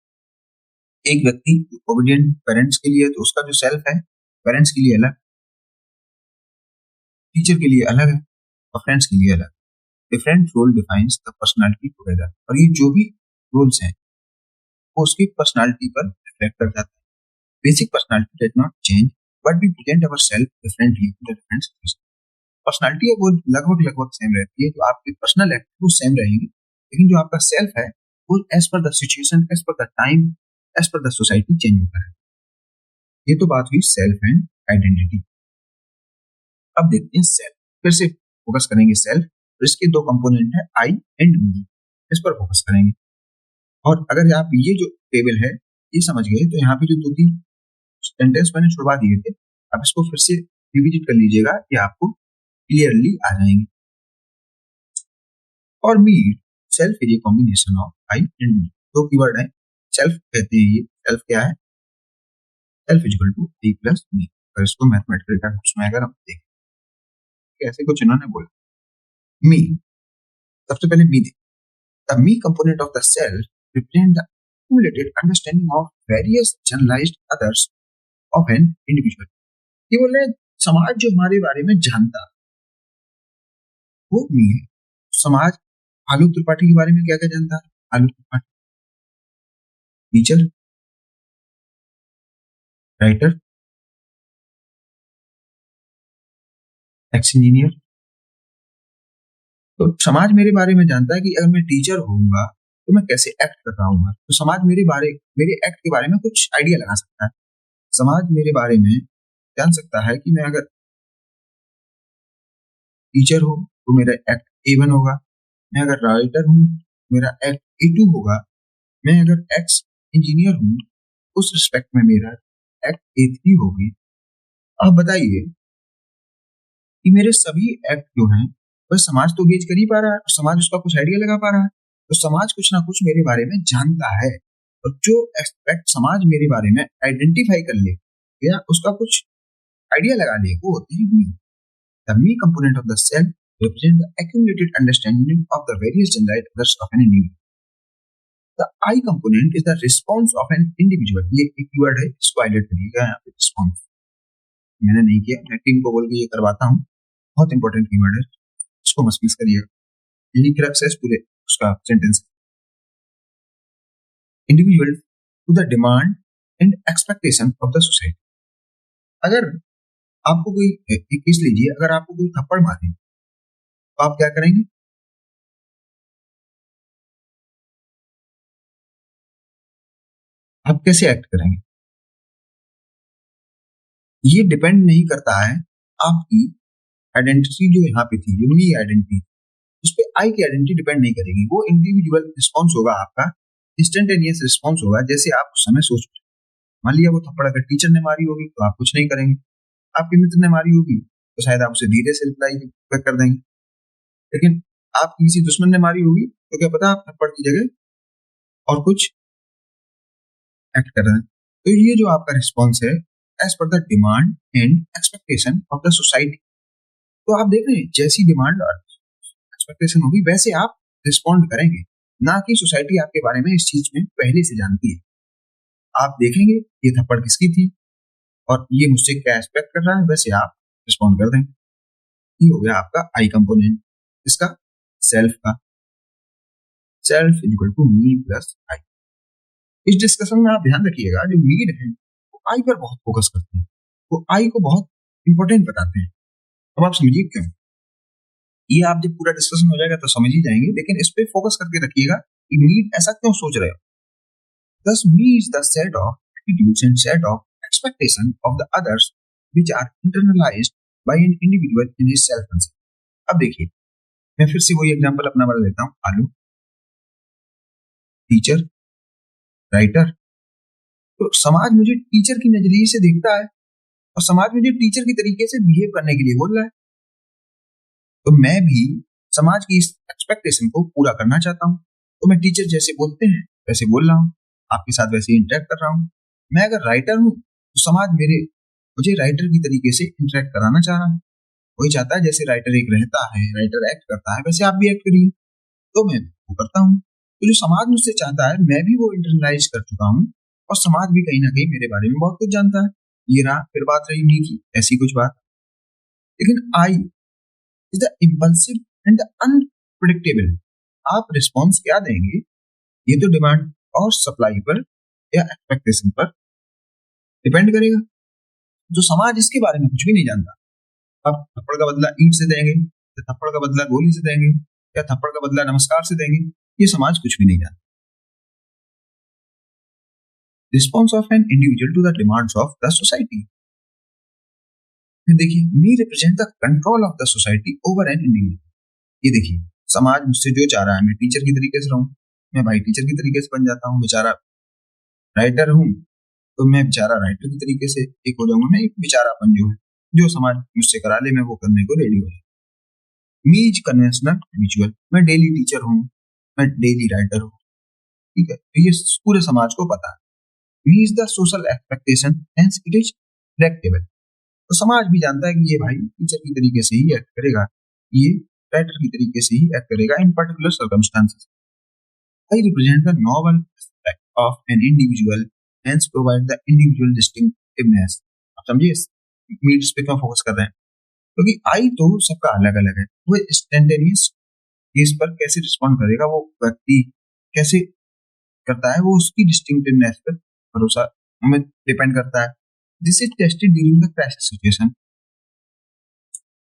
एक व्यक्ति ओबीडियंट पेरेंट्स के लिए है तो उसका जो सेल्फ है पेरेंट्स के लिए अलग, टीचर के लिए अलग है, और फ्रेंड्स के लिए अलग। Different role defines the personality together, और ये जो भी रोल्स हैं वो उसकी पर्सनालिटी पर रिफ्लेक्ट कर जाता है। Basic personality does not change, but we present our self differently in the different situation. Personality है वो लगभग लगभग सेम रहती है, जो आपके पर्सनल एक्ट वो सेम रहेंगे, लेकिन जो आपका सेल्फ है वो as per the situation, as per the time, as per the society change होता है। ये तो बात हुई सेल्फ एंड आइडेंटिटी। अब देखते हैं सेल्फ, फिर से फोकस करेंगे सेल्फ, तो इसके दो कंपोनेंट है आई एंड मी, इस पर फोकस करेंगे। और अगर आप ये जो टेबल है ये समझ गए, तो यहाँ पे जो 2-3 सेंटेंस मैंने छुड़वा दिए थे, आप इसको फिर से रिविजिट कर लीजिएगा कि आपको क्लियरली आ जाएंगे। और me, self is a combination of I and me. दो कीवर्ड है, सेल्फ कहते हैं, ये सेल्फ क्या है, self equal to I plus me. अगर इसको मैथमेटिकल टर्म्स में अगर हम देखें कैसे कुछ इन्होंने बोला, मी, सबसे पहले me, the me component of the self represent the accumulated understanding of various generalized others of an individual। ये बोल रहे हैं समाज जो हमारे बारे में जानता वो मी है। समाज आलोक त्रिपाठी के बारे में क्या क्या जानता है, Alok Tripathi teacher, writer, ex engineer. तो समाज मेरे बारे में जानता है कि अगर मैं टीचर होऊंगा तो मैं कैसे एक्ट कर रहा हूँ, तो समाज मेरे एक्ट के बारे में कुछ आइडिया लगा सकता है। समाज मेरे बारे में जान सकता है कि मैं अगर टीचर हूँ तो मेरा एक्ट A1 होगा, मैं अगर राइटर हूँ मेरा एक्ट A2 होगा, मैं अगर एक्स इंजीनियर हूँ उस रिस्पेक्ट में मेरा एक्ट A3 होगी। अब बताइए कि मेरे सभी एक्ट जो हैं वह समाज तो गेज कर ही पा रहा है, समाज उसका कुछ आइडिया लगा पा रहा है, तो समाज कुछ ना कुछ मेरे बारे में जानता है। और जो एक्सपेक्ट समाज मेरे बारे में आइडेंटिफाई कर ले या उसका कुछ आइडिया लगा ले, वो होते हैं me. The me component of the self represent the accumulated understanding of the various generalized others of an individual. The I component is the response of an individual। ये एक कीवर्ड है, इसको हाईलाइट करिएगा यहाँ पे, रिस्पॉन्स मैंने नहीं किया, मैं टीम को बोल के ये करवाता हूँ, बहुत इंपॉर्टेंट कीवर्ड है, इसको मत मिस करिएगा, यही क्रक्स है पूरे उसका sentence. Individual to the demand and expectation of the society. अगर आपको कोई एक केस लीजिए, अगर आपको कोई थप्पड़ मारे तो आप क्या करेंगे, आप कैसे एक्ट करेंगे, ये डिपेंड नहीं करता है आपकी आइडेंटिटी जो यहाँ पे थी, यूनी आइडेंटिटी, उस पर आई की आइडेंटिटी डिपेंड नहीं करेगी। वो इंडिविजुअल रिस्पॉन्स होगा आपका, इंस्टेंटेनियस रिस्पॉन्स होगा, जैसे आप उस समय सोच रहे। मान लिया वो थप्पड़ अगर टीचर ने मारी होगी तो आप कुछ नहीं करेंगे, आपके मित्र ने मारी होगी तो शायद आप उसे धीरे से रिप्लाई कर देंगे, लेकिन आप किसी दुश्मन ने मारी होगी तो क्या पता आप थप्पड़ की जगह और कुछ एक्ट कर रहे हैं। तो ये जो आपका रिस्पॉन्स है as per the demand and expectation of the society. तो आप देख रहे हैं जैसी डिमांड और एक्सपेक्टेशन होगी वैसे आप रिस्पॉन्ड करेंगे, ना कि सोसाइटी आपके बारे में इस चीज में पहले से जानती है। आप देखेंगे ये थप्पड़ किसकी थी और ये मुझसे क्या एक्सपेक्ट कर रहा है, वैसे आप रिस्पॉन्ड कर देंगे। ये हो गया आपका आई कंपोनेंट, इसका सेल्फ का। Self equal to me plus I. इस डिस्कशन में आप ध्यान रखिएगा, जो नीड है वो आई पर बहुत फोकस करते हैं, वो आई को बहुत इंपॉर्टेंट बताते हैं। अब आप समझिए क्यों। ये आप जब पूरा डिस्कशन हो जाएगा तो समझ ही जाएंगे, लेकिन इस पे फोकस करके रखिएगा कि नीड ऐसा क्यों सोच रहे हो। Thus, me is the set of attitudes and set of expectation of the others which are internalized by an individual in his self-concept. अब देखिए, मैं फिर से वही एग्जांपल अपना वाला लेता हूँ, आलू, टीचर, राइटर। तो समाज मुझे टीचर की नजरिए से देखता है और समाज मुझे टीचर की तरीके से बिहेव करने के लिए बोल रहा है। तो मैं भी समाज की इस एक्सपेक्टेशन को पूरा करना चाहता हूँ। तो मैं टीचर जैसे बोलते हैं वैसे बोल रहा हूँ, आपके साथ वैसे इंटरेक्ट कर रहा हूँ। मैं अगर राइटर हूँ तो समाज मुझे राइटर की तरीके से इंटरेक्ट कराना चाह रहा है। वही चाहता है जैसे राइटर एक रहता है, राइटर एक्ट करता है, वैसे आप भी एक्ट करिए। तो मैं वो करता हूँ। तो जो समाज मुझसे चाहता है मैं भी वो इंटरनलाइज कर चुका हूँ और समाज भी कहीं ना कहीं मेरे बारे में बहुत कुछ जानता है। ये रहा फिर बात रही मी की, ऐसी कुछ बात। लेकिन I is the impulsive and the unpredictable. आप रिस्पॉन्स क्या देंगे ये तो डिमांड और सप्लाई पर या एक्सपेक्टेशन पर डिपेंड करेगा। जो समाज इसके बारे में कुछ भी नहीं जानता। अब थप्पड़ का बदला ईंट से देंगे या थप्पड़ का बदला गोली से देंगे या थप्पड़ का बदला नमस्कार से देंगे, ये समाज कुछ भी नहीं जानता। Response of an individual to the demands of the society. देखिए, me represent the control of the society over an individual. ये देखिए, समाज मुझसे जो चाह रहा है मैं टीचर की तरीके से रहूं, मैं भाई टीचर की तरीके से बन जाता हूँ। बेचारा राइटर हूँ तो मैं बेचारा राइटर की तरीके से एक हो जाऊंगा। मैं एक बेचारापन जो है, जो समाज मुझसे करा ले, मैं वो करने को रेडी हो जाऊँ। Me is conventional ritual. मैं डेली टीचर हूँ, मैं डेली राइटर हूँ, ठीक है। तो ये पूरे समाज को पता है। Me is the social expectation hence it is predictable. तो समाज भी जानता है कि ये भाई टीचर की तरीके से ही एक्ट करेगा, ये राइटर की तरीके से ही एक्ट करेगा इन particular circumstances. I represent the novel aspect of an individual hence provide the individual distinctiveness. आप समझिए मीट्स पे क्यों फोकस कर रहे हैं, क्योंकि आई तो सबका अलग अलग है। वो इंस्टेंटेनियस केस पर कैसे रिस्पॉन्ड करेगा, वो व्यक्ति कैसे करता है, वो उसकी डिस्टिंक्टिवनेस पर भरोसा हमें डिपेंड करता है। This is tested during the crisis situation.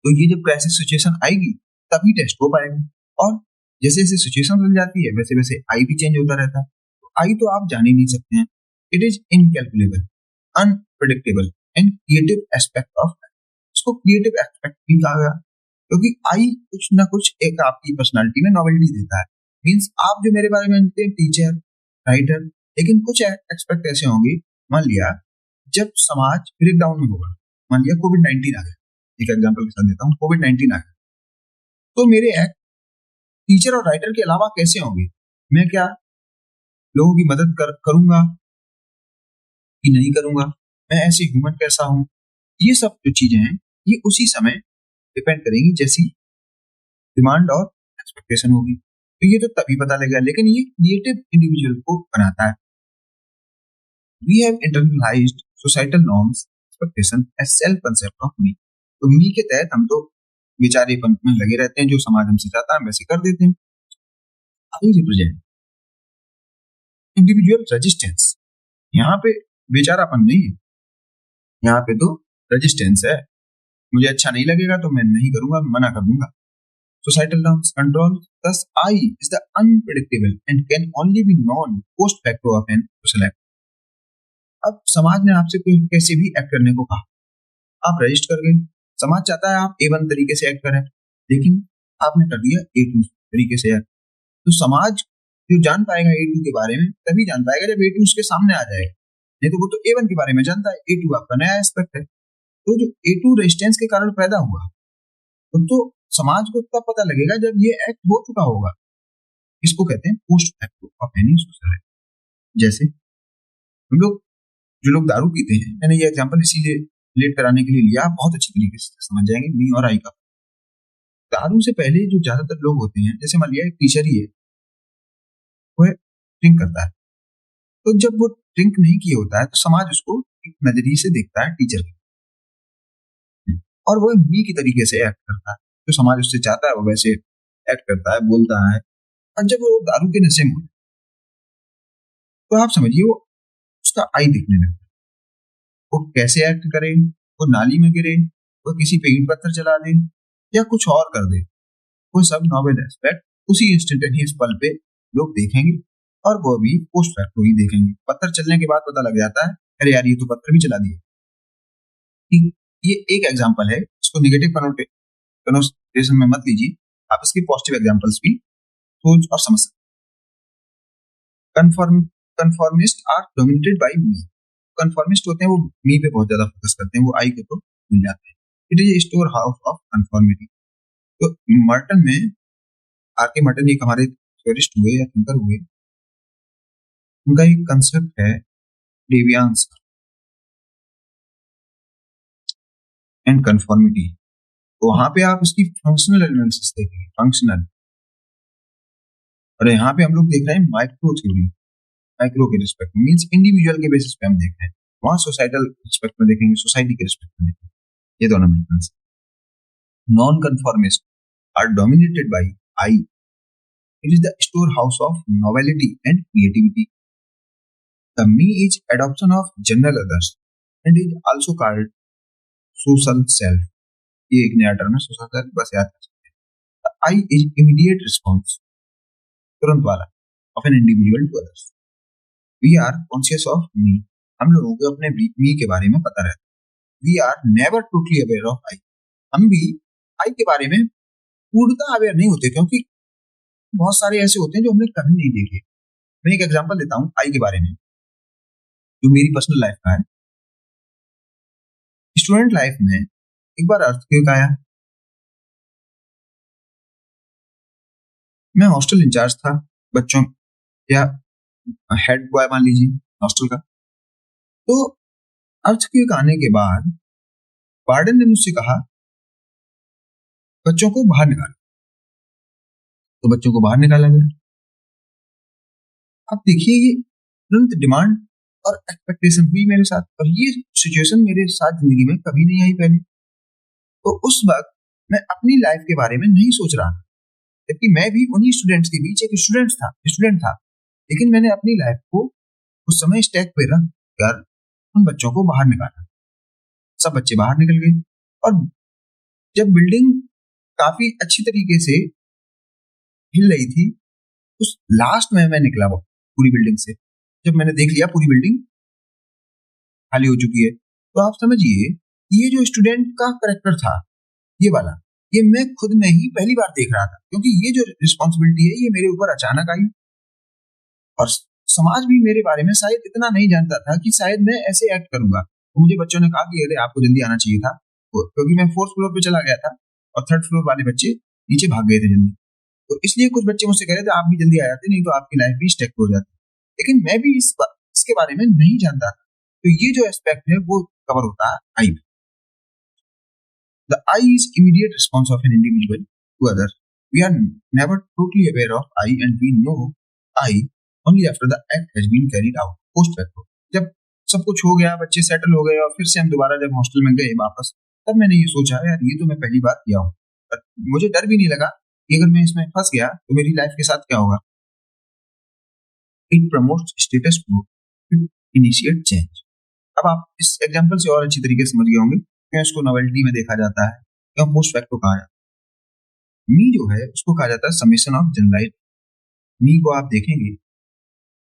तो ये जब क्राइसिस सिचुएशन आएगी तभी टेस्ट हो पाएगा। और जैसे जैसे सिचुएशन बदल जाती है वैसे वैसे आई भी चेंज होता रहता है। तो आई तो आप जान ही नहीं सकते हैं। It is incalculable, unpredictable and creative aspect of. इसको क्रिएटिव एस्पेक्ट भी कहा गया क्योंकि आई कुछ ना कुछ एक आपकी पर्सनालिटी में नॉवेल्टी देता है। मीन्स आप जो मेरे बारे में जानते हैं टीचर, राइटर, लेकिन कुछ एक्सपेक्ट ऐसे होंगे। मान लिया जब समाज ब्रेकडाउन में होगा, मान लिया कोविड-19 आ गया, एक एग्जांपल के साथ देता हूँ, कोविड-19 आ गया, तो मेरे एक्ट टीचर और राइटर के अलावा कैसे होंगे। मैं क्या लोगों की मदद करूंगा कि नहीं करूंगा, मैं ऐसे ह्यूमन कैसा हूँ, ये सब जो चीजें हैं ये उसी समय डिपेंड करेंगी जैसी डिमांड और एक्सपेक्टेशन होगी। तो ये तो तभी पता लगेगा, लेकिन ये क्रिएटिव इंडिविजुअल को बनाता है। We have internalized societal norms expectation as self concept of me. तो मी के तहत हम तो बेचारेपन में लगे रहते हैं, जो समाज हमसे चाहता है हम वैसे कर देते हैं। I represent individual resistance. यहाँ पे बेचारापन नहीं है, यहाँ पे तो रेजिस्टेंस है। मुझे अच्छा नहीं लगेगा तो मैं नहीं करूंगा, मना कर दूंगा। Societal norms control, thus I is the unpredictable and can only be known post facto of an social act. अब समाज ने आपसे कोई कैसे भी एक्ट करने को कहा, आप रजिस्ट कर गए। समाज चाहता है आप A1 तरीके से एक्ट करें, लेकिन आपने कर दिया A2 तरीके से एक्ट। तो समाज जो जान पाएगा A2 के बारे में तभी जान पाएगा जब A2 उसके सामने आ जाएगा, नहीं तो वो तो A1 के बारे में जानता है। A2 आपका नया एस्पेक्ट है। तो जो A2 रेजिस्टेंस के कारण पैदा हुआ, तो समाज को तब पता लगेगा जब ये एक्ट हो चुका होगा। इसको कहते हैं post facto of any social act. जैसे हम लोग जो लोग दारू पीते हैं, मैंने ये एग्जांपल इसीलिए रिलेट कराने के लिए लिया, आप बहुत अच्छी तरीके से समझ जाएंगे मी और आई का। दारू से पहले जो ज्यादातर लोग होते हैं, जैसे मान लिया एक टीचर ही है, वो ड्रिंक करता है, तो जब वो ड्रिंक नहीं किया होता है तो समाज उसको एक नजरिए से देखता है टीचर के, और वो मी की तरीके से एक्ट करता है, जो समाज उससे चाहता है वो वैसे एक्ट करता है, बोलता है। और जब वो दारू के नशे में होता है, तो आप समझिए वो उसका आई दिखने लगता है। वो कैसे एक्ट करे, वो नाली में गिरे, वो किसी पे ईंट पत्थर चला दे या कुछ और कर दे, वो सब नॉवेल एस्पेक्ट उसी इंस्टेंटेनियस पल पे लोग देखेंगे, और वो भी पोस्ट फैक्टो ही देखेंगे। पत्थर चलने के बाद पता लग जाता है अरे यार ये तो पत्थर भी चला दिया। ठीक, ये एक एग्जांपल है, इसको नेगेटिव कनोटेशन में मत लीजिए, आप इसके पॉजिटिव एग्जांपल्स भी सोच और समझ सकते हैं। Conformist are dominated by me. Conformist होते हैं वो मी पे बहुत ज्यादा फोकस करते हैं, वो आई को तो भूल जाते हैं। It is store house of conformity. तो मर्टन में, आर के मर्टन एक हमारे थ्योरिस्ट हुए या थिंकर हुए, उनका एक कंसेप्ट है डेवियांस एंड कंफर्मिटी। तो वहां पे आप इसकी फंक्शनल एनालिसिस देखेंगे, फंक्शनल। और यहाँ पे हम लोग देख रहे हैं माइक्रो थ्योरी, माइक्रो के रिस्पेक्ट में, मींस इंडिविजुअल के बेसिस पे हम देख रहे हैं। वहां सोसाइटल रिस्पेक्ट में देखेंगे, सोसाइटी के रिस्पेक्ट में देखेंगे। ये दोनों मिलकर non conformist are dominated by I. It is the store house of novelty and creativity. The me is adoption of general others and is also called social self। ये एक नया टर्म है सोशल सेल्फ, बस याद कर सकते हैं। आई is immediate response, तुरंत वाला, of an individual to others. We are conscious of me. हम लोगों को अपने मी के बारे में पता रहता है। We are never totally aware of I. हम भी आई के बारे में पूर्णतः अवेयर नहीं होते, क्योंकि बहुत सारे ऐसे होते हैं जो हमने कभी नहीं देखे। मैं एक एग्जांपल देता हूँ आई के बारे में, जो मेरी पर्सनल लाइफ का है। स्टूडेंट लाइफ में एक बार अर्थक्वेक आया। मैं हॉस्टल इंचार्ज था बच्चों, या हेड बॉय मान लीजिए हॉस्टल का। तो अर्थक्वेक आने के बाद वार्डन ने मुझसे कहा बच्चों को बाहर निकालो। तो बच्चों को बाहर निकाला गया। अब देखिए ये तुरंत डिमांड और एक्सपेक्टेशन हुई मेरे साथ, और ये सिचुएशन मेरे साथ जिंदगी में कभी नहीं आई पहले। तो उस वक्त मैं अपनी लाइफ के बारे में नहीं सोच रहा था, जबकि मैं भी उन्हीं स्टूडेंट्स के बीच एक स्टूडेंट था। लेकिन मैंने अपनी लाइफ को उस समय स्टैक पे रख कर उन बच्चों को बाहर निकाला। सब बच्चे बाहर निकल गए, और जब बिल्डिंग काफी अच्छी तरीके से हिल रही थी, उस लास्ट में मैं निकला वो पूरी बिल्डिंग से। जब मैंने देख लिया पूरी बिल्डिंग खाली हो चुकी है, तो आप समझिए ये जो स्टूडेंट का करेक्टर था, ये वाला, ये मैं खुद में ही पहली बार देख रहा था, क्योंकि ये जो रिस्पॉन्सिबिलिटी है ये मेरे ऊपर अचानक आई। और समाज भी मेरे बारे में शायद इतना नहीं जानता था कि शायद मैं ऐसे एक्ट करूंगा। तो मुझे बच्चों ने कहा कि अरे आपको जल्दी आना चाहिए था, क्योंकि मैं फोर्थ फ्लोर पे चला गया था और थर्ड फ्लोर वाले बच्चे नीचे भाग गए थे जल्दी। तो इसलिए कुछ बच्चे मुझसे कह रहे थे आप भी जल्दी आ जाते, नहीं तो आपकी लाइफ भी स्टेक हो जाती। लेकिन मैं भी इसके बारे में नहीं जानता था। तो ये जो एस्पेक्ट है वो कवर होता है आई में। The I is immediate response of an individual to other. We are never totally aware of I and we know I only after the act has been carried out post facto. जब सब कुछ हो गया, बच्चे settle हो गए और फिर से हम दोबारा जब हॉस्टल में गए वापस, तब मैंने ये सोचा यार ये तो मैं पहली बार किया हूँ। मुझे डर भी नहीं लगा कि अगर मैं इसमें फंस गया तो मेरी लाइफ के साथ क्या होगा। It promotes status quo, it initiate change. अब आप इस एग्जांपल से और अच्छी तरीके से समझ गए होंगे क्यों इसको नोवेल्टी में देखा जाता है, क्यों पोस्ट फैक्टो कहा जाता है। मी जो है उसको कहा जाता है समेशन ऑफ जनरलाइज। मी को आप देखेंगे,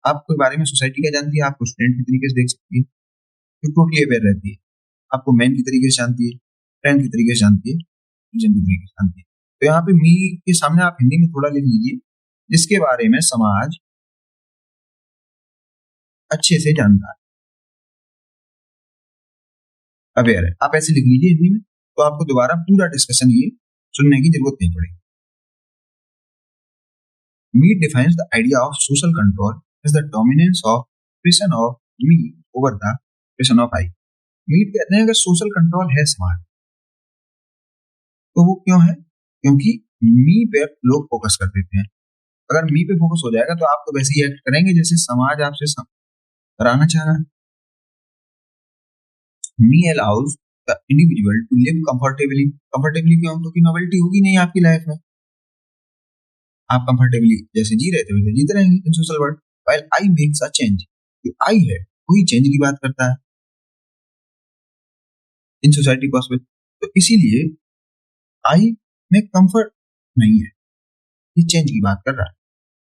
आपके बारे में सोसाइटी क्या जानती है, आपको स्टूडेंट की तरीके से देख सकती है, जो टोटली अवेयर रहती है। आपको मैन की तरीके से जानती है, फ्रेंड की तरीके से जानती है, जन की तरीके से जानती है। तो यहाँ पे मी के सामने आप हिंदी में थोड़ा लिख लीजिए, जिसके बारे में समाज अच्छे से जानता है, अवेयर है। आप ऐसे लिख लीजिए हिंदी में, तो आपको दोबारा पूरा डिस्कशन ये सुनने की जरूरत नहीं पड़ेगी। Me defines the idea of social control as the dominance of expression of me over the expression of I. Mead कहते हैं अगर सोशल कंट्रोल है समाज, तो वो क्यों है? क्योंकि मी पे लोग फोकस कर देते हैं। अगर मी पे फोकस हो जाएगा तो आप तो वैसे ही एक्ट करेंगे जैसे समाज आपसे कराना चाह रहा है। Me allows the individual to live comfortably. Comfortably क्यों? क्योंकि नॉवेल्टी होगी नहीं आपकी लाइफ में, आप कंफर्टेबली जैसे जी रहे थे वैसे जीते रहेंगे in social world. While I makes a change, जो आई है वही चेंज की बात करता है इन सोसाइटी पॉसिबल। तो इसीलिए आई में कंफर्ट नहीं है, ये चेंज की बात कर रहा है।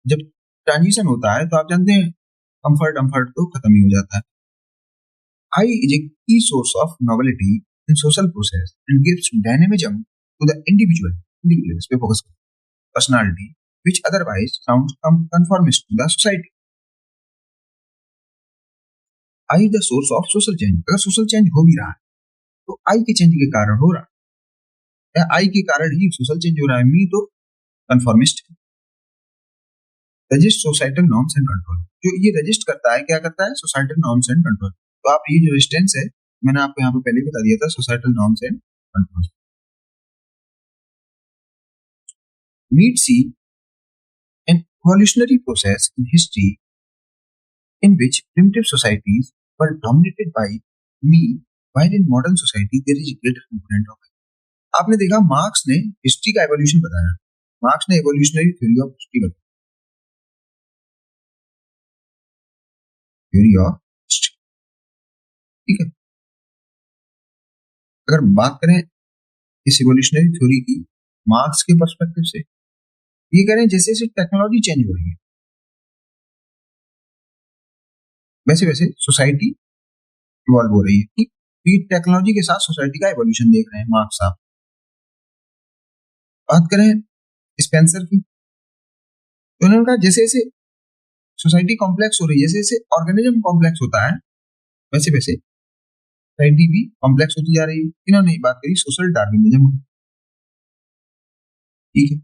जब ट्रांजिशन होता है तो आप जानते हैं कंफर्ट कंफर्ट तो खत्म ही हो जाता है। आई is a key source of novelty in social process and gives dynamism to the individual. Individual इस पे फोकस कर, personality which otherwise sounds conformist to the society. I the source of social change. अगर social change हो भी रहा है तो आई के चेंज के कारण हो रहा है, आई के कारण ही सोशल चेंज हो रहा है। मी तो कंफॉर्मिस्ट है। Resist societal norms and control, जो ये रजिस्ट करता है, क्या करता है? Societal norms and control. तो आप ये जो रेजिस्टेंस है, मैंने आपको यहाँ पे पहले ही बता दिया था, societal norms and control. Mead see an evolutionary process in history in which primitive societies were dominated by me, while in modern society there is a greater component of I. आपने देखा मार्क्स ने history का evolution बताया, marks ने evolutionary theory of history बताया, theory of history. ठीक है, अगर बात करें इस एवोल्यूशनरी थ्योरी की मार्क्स के पर्सपेक्टिव से, ये कह रहे हैं जैसे जैसे टेक्नोलॉजी चेंज हो रही है वैसे वैसे सोसाइटी इवॉल्व हो रही है। ठीक, तो ये टेक्नोलॉजी के साथ सोसाइटी का एवोल्यूशन देख रहे हैं मार्क्स साहब। बात करें स्पेंसर की, तो उन्होंने कहा जैसे जैसे सोसाइटी कॉम्प्लेक्स हो रही है, जैसे जैसे ऑर्गेनिज्म कॉम्प्लेक्स होता है वैसे वैसे सोसाइटी भी कॉम्प्लेक्स होती जा रही है। इन्होंने बात करी सोशल डार्विनिज्म। ठीक है,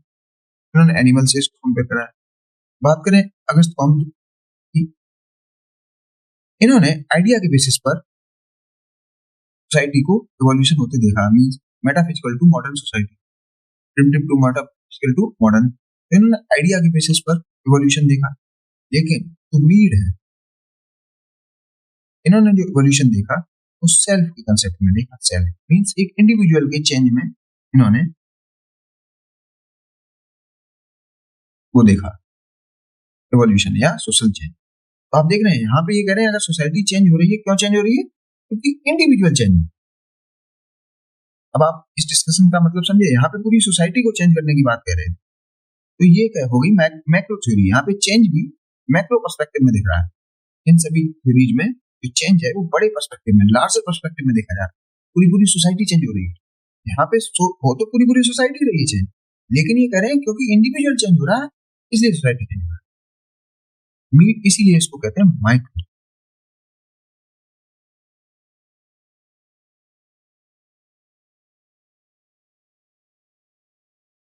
इन्होंने एनिमल से इसको कंपेयर करा है। बात करें अगस्त कॉम्ट की, इन्होंने आइडिया के बेसिस पर सोसाइटी को इवोल्यूशन होते देखा। Means metaphysical to modern society, primitive to metaphysical to modern. इन्होंने आइडिया के बेसिस पर इवोल्यूशन देखा। लेकिन जो मीड है, इन्होंने जो इवोल्यूशन देखा वो सेल्फ के कंसेप्ट में देखा। सेल्फ मींस एक इंडिविजुअल के चेंज में इन्होंने वो देखा, इवोल्यूशन या सोशल चेंज। तो आप देख रहे हैं यहाँ पे ये कह रहे हैं अगर सोसाइटी चेंज हो रही है, क्यों चेंज हो रही है? क्योंकि इंडिविजुअल चेंज। अब आप इस डिस्कशन का मतलब समझे, यहाँ पे पूरी सोसाइटी को चेंज करने की बात कह रहे हैं। तो ये क्या हो गई? Macro theory. यहाँ पे चेंज भी मैक्रो पर्सपेक्टिव में दिख रहा है। इन सभी थ्योरीज में जो चेंज है वो बड़े पर्सपेक्टिव में, लार्जर पर्सपेक्टिव में देखा जा रहा है। पूरी पूरी सोसाइटी चेंज हो रही है। यहाँ पे हो तो पूरी पूरी सोसाइटी रही है चेंज, लेकिन ये कह रहे हैं क्योंकि इंडिविजुअल चेंज हो रहा है इसलिए सोसाइटी चेंज हो रहा है। मीट इसीलिए इसको कहते हैं micro.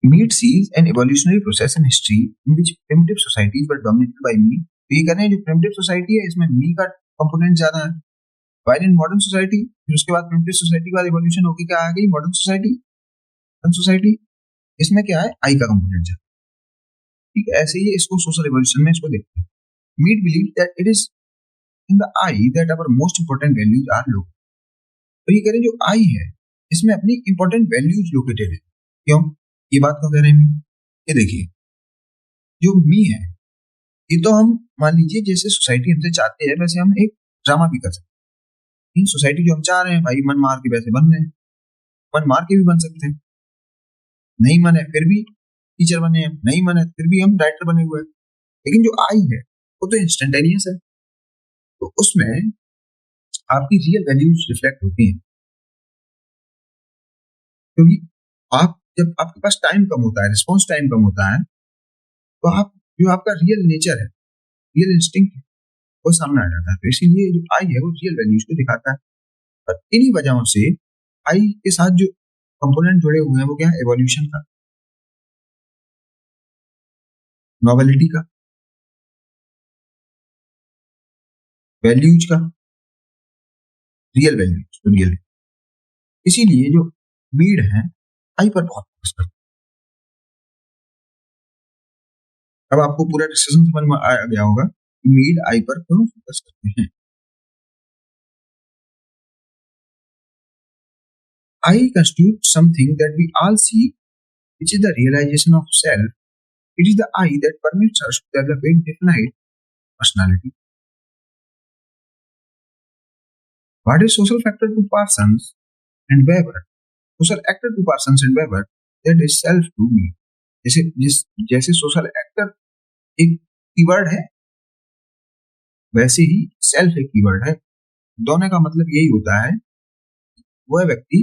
Mead sees an evolutionary process in history in which primitive societies were dominated by me. तो ये कह रहे हैं जो प्रिमिटिव सोसाइटी है इसमें मी का कंपोनेंट ज्यादा है। व्हाइल इन मॉडर्न सोसाइटी, फिर उसके बाद प्रिमिटिव सोसाइटी के बाद इवोल्यूशन होकर क्या आ गई? Modern society. मॉडर्न सोसाइटी इसमें क्या है? आई का कंपोनेंट ज्यादा। ठीक है, ऐसे ही इसको सोशल इवोल्यूशन में इसको देखते हैं। Mead believe that it is in the I that our most important values are लोग। तो ये कह रहे हैं जो आई है इसमें अपनी इंपॉर्टेंट वैल्यूज लोकेटेड है। क्यों ये बात क्यों कह रहे हैं? ये देखिए, जो मी है ये तो हम मान लीजिए जैसे सोसाइटी हमसे चाहते हैं वैसे हम एक ड्रामा भी कर सकते हैं। इन सोसाइटी जो हम चाह रहे हैं भाई मन मार के वैसे बन रहे हैं, मन मार के भी बन सकते हैं। नहीं मन है फिर भी टीचर बने हैं, नहीं मन है फिर भी हम राइटर बने हुए हैं। लेकिन जो आई है वो तो इंस्टेंटेनियस है, तो उसमें आपकी रियल वैल्यूज रिफ्लेक्ट होती हैं। क्योंकि आप जब आपके पास टाइम कम होता है, रिस्पॉन्स टाइम कम होता है, तो आप जो आपका रियल नेचर है, रियल इंस्टिंक्ट है, वो सामने आ जाता है। तो इसीलिए जो आई है वो रियल वैल्यूज को दिखाता है। और इन्हीं वजहों से आई के साथ जो कंपोनेंट जुड़े हुए हैं वो क्या है? एवोल्यूशन का, नॉवेलिटी का, वैल्यूज का, रियल वैल्यूज तो रियल। इसीलिए जो मीड है आई पर बहुत फोकस करता है। अब आपको पूरा डिस्कशन समझ में आ गया होगा मीड आई पर क्यों फोकस करते हैं। I constitutes something that we all see, which is the realization of self. It is the I that permits us to develop a definite personality. What is social factor to Parsons and Weber? Social actor to Parsons and Weber, that is self to me. जैसे social actor एक keyword है, वैसे ही self एक keyword है। दोनों का मतलब यही होता है, वह व्यक्ति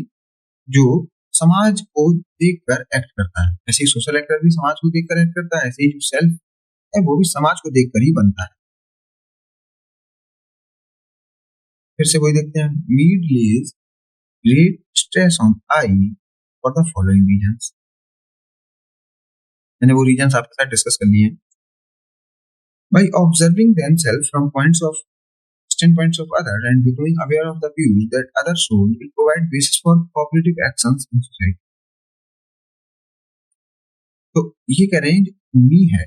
जो समाज को देखकर एक्ट करता है। ऐसे ही सोशल एक्टर भी समाज को देखकर एक्ट करता है, ऐसे ही जो सेल्फ है वो भी समाज को देखकर ही बनता है। फिर से वही देखते हैं, Mead lays great stress on I for the following reasons. मैंने वो रीजंस आपके साथ डिस्कस कर लिए हैं। By observing themselves from standpoints of others and becoming aware of the views that others hold, will provide basis for cooperative actions in society. तो ये कह रहे हैं जो मी है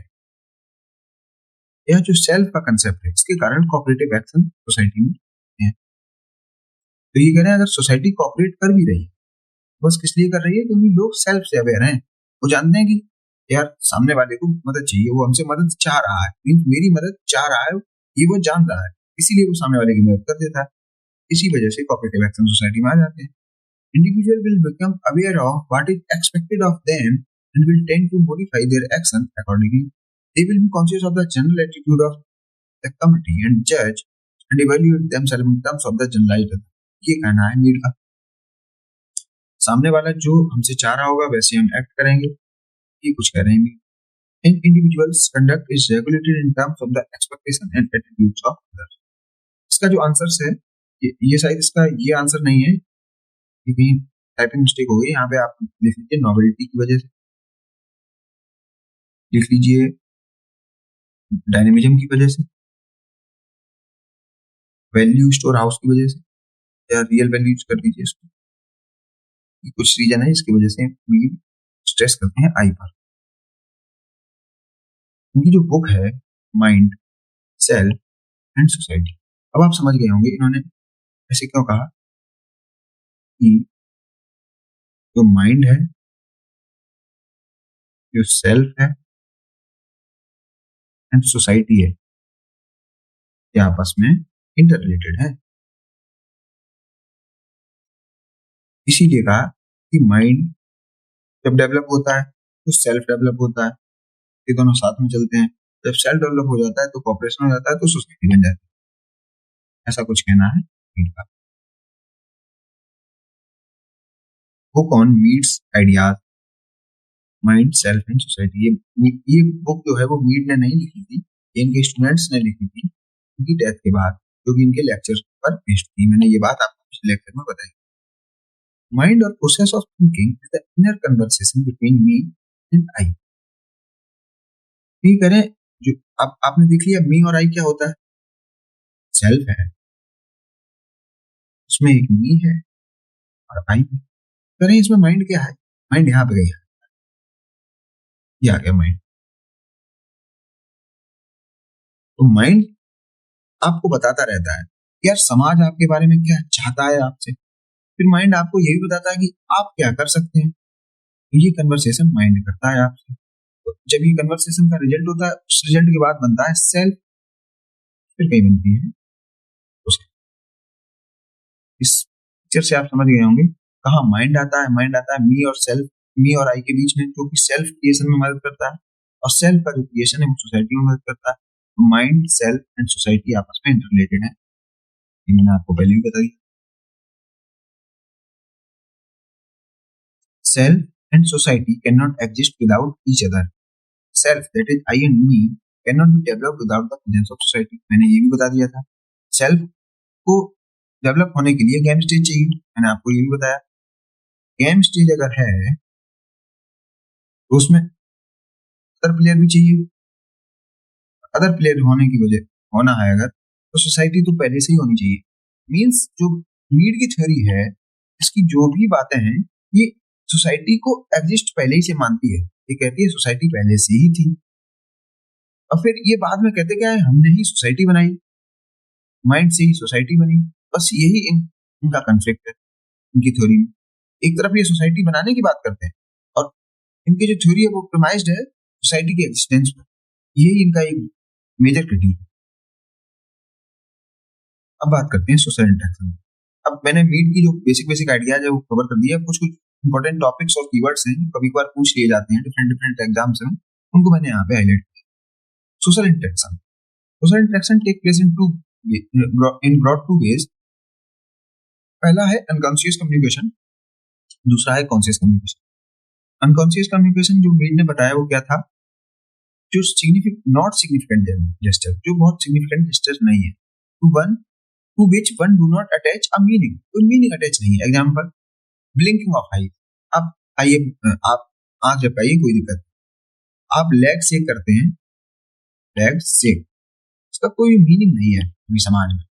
या जो सेल्फ का कंसेप्ट है, इसके कारण कोऑपरेटिव एक्शन सोसाइटी में है। तो ये कह रहे हैं अगर सोसाइटी कोऑपरेट कर भी रही है, बस किस लिए कर रही है, क्योंकि लोग सेल्फ से अवेयर हैं। वो जानते हैं कि यार सामने वाले को मदद चाहिए, वो हमसे मदद चाह रहा है, मींस मेरी मदद चाह रहा है, ये वो जान रहा है, इसीलिए वो सामने वाले की मदद कर देता है। इसी वजह से कोऑपरेटिव एक्शन सोसाइटी में आ जाते हैं। Individual will become aware of what is expected of them and will tend to modify their action accordingly. They will be conscious of the general attitude of the committee and जज and evaluate themselves in terms of the generalised. ये कहना है Mead का। सामने वाला जो हमसे चाह रहा होगा वैसे हम एक्ट करेंगे, ये कुछ कह रहे हैं। An individual's conduct is regulated in terms of the expectation and attitudes of others. इसका जो आंसर है, ये शायद इसका ये आंसर नहीं है, ये कहीं टाइपिंग मिस्टेक हो गई। यहाँ पे आप लिख लीजिए नॉवेल्टी की वजह से, लिख लीजिए डायनेमिज्म की वजह से, वैल्यू स्टोर हाउस की वजह से, या रियल वैल्यू यूज कर दीजिए इसको। कुछ रीजन है इसकी वजह से स्ट्रेस करते हैं आई पर। उनकी जो बुक है माइंड, सेल्फ एंड सोसाइटी, अब आप समझ गए होंगे इन्होंने ऐसे क्यों कहा कि जो माइंड है, जो सेल्फ है एंड सोसाइटी है, ये आपस में इंटररिलेटेड है। इसीलिए कहा कि माइंड जब डेवलप होता है तो सेल्फ डेवलप होता है, ये दोनों साथ में चलते हैं। जब सेल्फ डेवलप हो जाता है तो कॉपरेशन हो जाता है, तो सोसाइटी बन जाती है। ऐसा कुछ कहना है मीड का। Book on Mead's ideas, mind, self and society, ये बुक जो है वो मीड ने नहीं लिखी थी, ये इनके स्टूडेंट्स ने लिखी थी उनकी डेथ के बाद, जो कि इनके लेक्चर पर पेश थी। मैंने ये बात आपको पिछले लेक्चर में बताई। माइंड और process of thinking is the inner conversation between me and I. ये करें जो आपने देख लिया, मी और आई क्या होता है, सेल्फ है, उसमें एक मी है और आई है। करें इसमें माइंड क्या है, माइंड यहाँ पे गया, ये आ गया माइंड। तो माइंड आपको बताता रहता है यार समाज आपके बारे में क्या चाहता है आपसे, फिर माइंड आपको ये भी बताता है कि आप क्या कर सकते हैं। ये कन्वर्सेशन माइंड करता है आपसे। तो जब ये कन्वर्सेशन का रिजल्ट होता है, उस रिजल्ट के बाद बनता है सेल्फ, फिर कहीं बनती है उसे। इस पिक्चर से आप समझ गए होंगे कहाँ माइंड आता है। माइंड आता है मी और सेल्फ, मी और आई के बीच में, जो कि सेल्फ क्रिएशन में मदद करता है, और सेल्फ का जो क्रिएशन है वो सोसाइटी में मदद करता है। तो माइंड, सेल्फ एंड सोसाइटी आपस में इंटररिलेटेड है, ये मैंने आपको पहले भी बताई। Self and society can not exist without each other. Self that is I and me can not be developed without the presence of society. मैंने ये भी बता दिया था। सेल्फ को डेवलप होने के लिए गेम स्टेज चाहिए, मैंने आपको ये भी बताया। गेम स्टेज अगर है तो उसमें अदर प्लेयर भी चाहिए। अदर प्लेयर होने की वजह होना है अगर, तो सोसाइटी तो पहले से ही होनी चाहिए। मींस जो मीड की थ्योरी है, इसकी जो भी बातें हैं, ये सोसाइटी को एग्जिस्ट पहले ही से मानती है। ये कहती है सोसाइटी पहले से ही थी, और फिर ये बाद में कहते क्या है, हमने ही सोसाइटी बनाई, माइंड से ही सोसाइटी बनी। बस यही इनका कॉन्फ्लिक्ट है इनकी थ्योरी में। एक तरफ ये सोसाइटी बनाने की बात करते हैं और इनकी जो थ्योरी है वो प्रोमाइज्ड है सोसाइटी की एग्जिस्टेंस पर। यही इनका एक मेजर क्रिटिक है। अब बात करते हैं सोशल इंटरेक्शन। अब मैंने मीट की जो बेसिक बेसिक आइडियाज है वो कवर कर दिया। कुछ कुछ इंपॉर्टेंट टॉपिक्स और कीवर्ड्स हैं जो कभी कभार पूछ लिए जाते हैं डिफरेंट डिफरेंट एग्जाम्स में, उनको मैंने यहाँ पे हाईलाइट किया। Social interaction, social interaction take place in broad two ways. पहला है अनकॉन्शियस कम्युनिकेशन, दूसरा है कॉन्शियस कम्युनिकेशन। अनकॉन्शियस कम्युनिकेशन जो मीट ने बताया वो क्या था, जो नॉट सिग्निफिकेंट जेस्टर, जो बहुत सिग्निफिकेंट जेस्टर नहीं है, to one to which one do not attach a meaning, कोई मीनिंग अटैच नहीं है। Example, blinking of eye. अब आइए, आप आंख झपकाइए, कोई दिक्कत नहीं। आप लेग शेक करते हैं, लेग शेक, इसका कोई मीनिंग नहीं है अभी समाज में।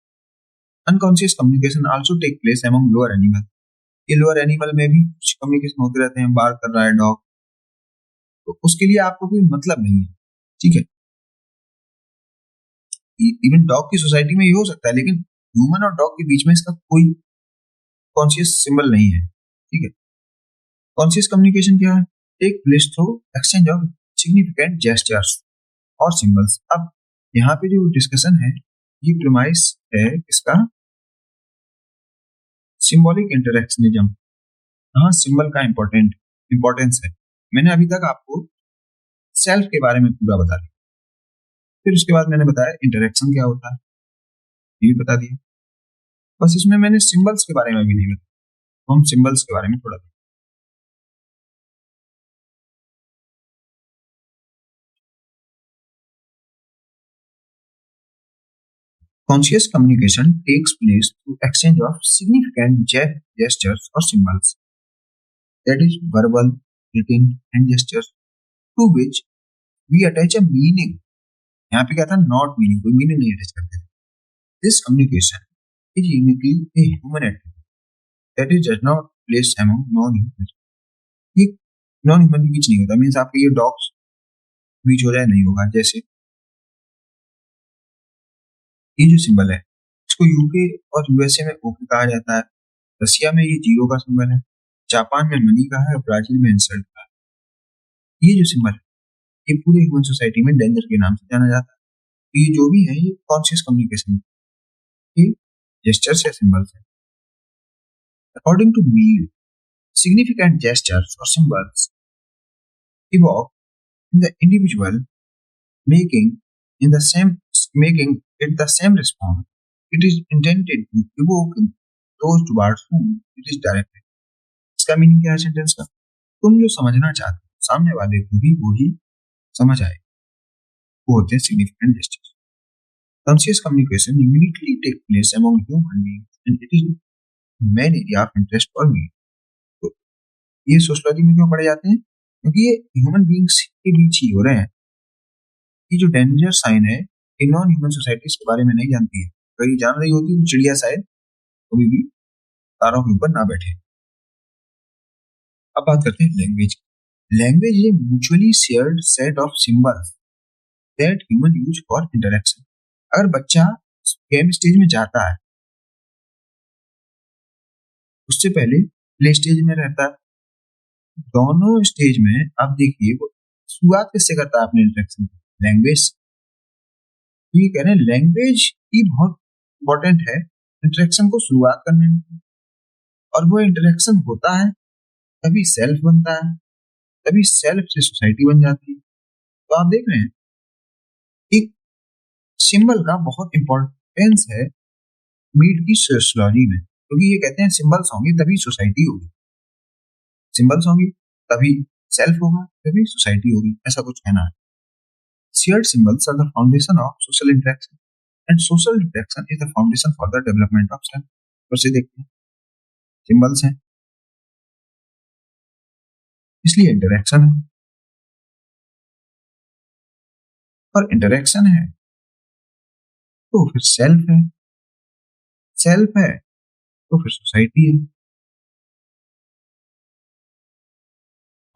Unconscious communication also take place among lower animal. ये लोअर एनिमल में भी कुछ कम्युनिकेशन होते रहते हैं, बार कर रहा है डॉग, तो उसके लिए आपको कोई मतलब नहीं है, ठीक है। इवन डॉग की सोसाइटी में ये हो सकता है, लेकिन ह्यूमन और डॉग के बीच में इसका कोई कॉन्शियस सिंबल नहीं है, ठीक है। कॉन्शियस कम्युनिकेशन क्या है, take place through exchange of significant gestures और सिंबल्स। अब यहाँ पे जो डिस्कशन है ये प्रीमाइस है इसका, सिंबॉलिक इंटरेक्शनिज्म। हाँ, सिंबल का इंपॉर्टेंस है। मैंने अभी तक आपको सेल्फ के बारे में पूरा बता दिया, फिर उसके बाद मैंने बताया इंटरेक्शन क्या होता है, ये भी बता दिया। बस इसमें मैंने सिंबल्स के बारे में भी नहीं बताया, तो हम सिंबल्स के बारे में थोड़ा। Conscious communication takes place through exchange of significant gestures or symbols, that is, verbal, written, and gestures, to which we attach a meaning. यहाँ पे क्या था, नॉट मीनिंग, कोई मीनिंग नहीं अटैच करते थे। This communication is uniquely a human activity that is does not place among non human. ये non human के बीच नहीं होता, मीन्स आपके ये डॉग्स बीच हो जाए नहीं होगा। जैसे ये जो सिंबल है इसको यूके और यूएसए में ओके कहा जाता है, रसिया में ये जीरो का सिंबल है, जापान में मनी का है और ब्राजील में इंसल्ट का है। ये जो सिंबल है ये पूरे ह्यूमन सोसाइटी में डेंजर के नाम से जाना जाता है। तो ये जो भी है ये कॉन्शियस कम्युनिकेशन के जेस्चर्स या सिंबल्स है। According to Mead, significant gestures और symbols evoke in the individual, making making it the same response it is intended to evoke in those towards whom it is directed. इसका meaning क्या है sentence का, तुम जो समझना चाहते हो सामने वाले को भी वो ही समझ आए, वो होते हैं significant gestures. Conscious communication uniquely take place among human beings and it is main area of interest for me. तो ये सोशियोलॉजी में क्यों पढ़े जाते हैं, क्योंकि ये ह्यूमन बीइंग्स के बीच ही हो रहे हैं। ये जो डेंजर साइन है ये नॉन ह्यूमन सोसाइटीज के बारे में नहीं जानती है। अगर ये जान रही होती तो चिड़िया शायद कभी भी तारों के ऊपर ना बैठे। अब बात करते हैं language. Language is a mutually shared set of symbols that human use for interaction. अगर बच्चा गेम स्टेज में जाता है उससे पहले प्ले स्टेज में रहता है, दोनों स्टेज में आप देखिए वो शुरुआत किससे करता है अपने इंटरेक्शन, लैंग्वेज। तो ये कह रहे हैं लैंग्वेज ही बहुत इंपॉर्टेंट है इंटरेक्शन को शुरुआत करने में, और वो इंटरेक्शन होता है तभी सेल्फ बनता है, तभी सेल्फ से सोसाइटी बन जाती है। तो आप देख रहे हैं एक सिंबल का बहुत इंपॉर्टेंस है मीड की सोशियोलॉजी में, क्योंकि ये कहते हैं सिंबल्स होंगे तभी सोसाइटी होगी, सिंबल्स होंगे तभी सेल्फ होगा, तभी सोसाइटी होगी, ऐसा कुछ कहना है। Shared symbols are the foundation of social interaction and social interaction is the foundation for the development of self. फिर से देखते हैं, सिंबल्स हैं इसलिए इंटरेक्शन है, और इंटरेक्शन है तो फिर सेल्फ है, सेल्फ है तो फिर सोसाइटी है,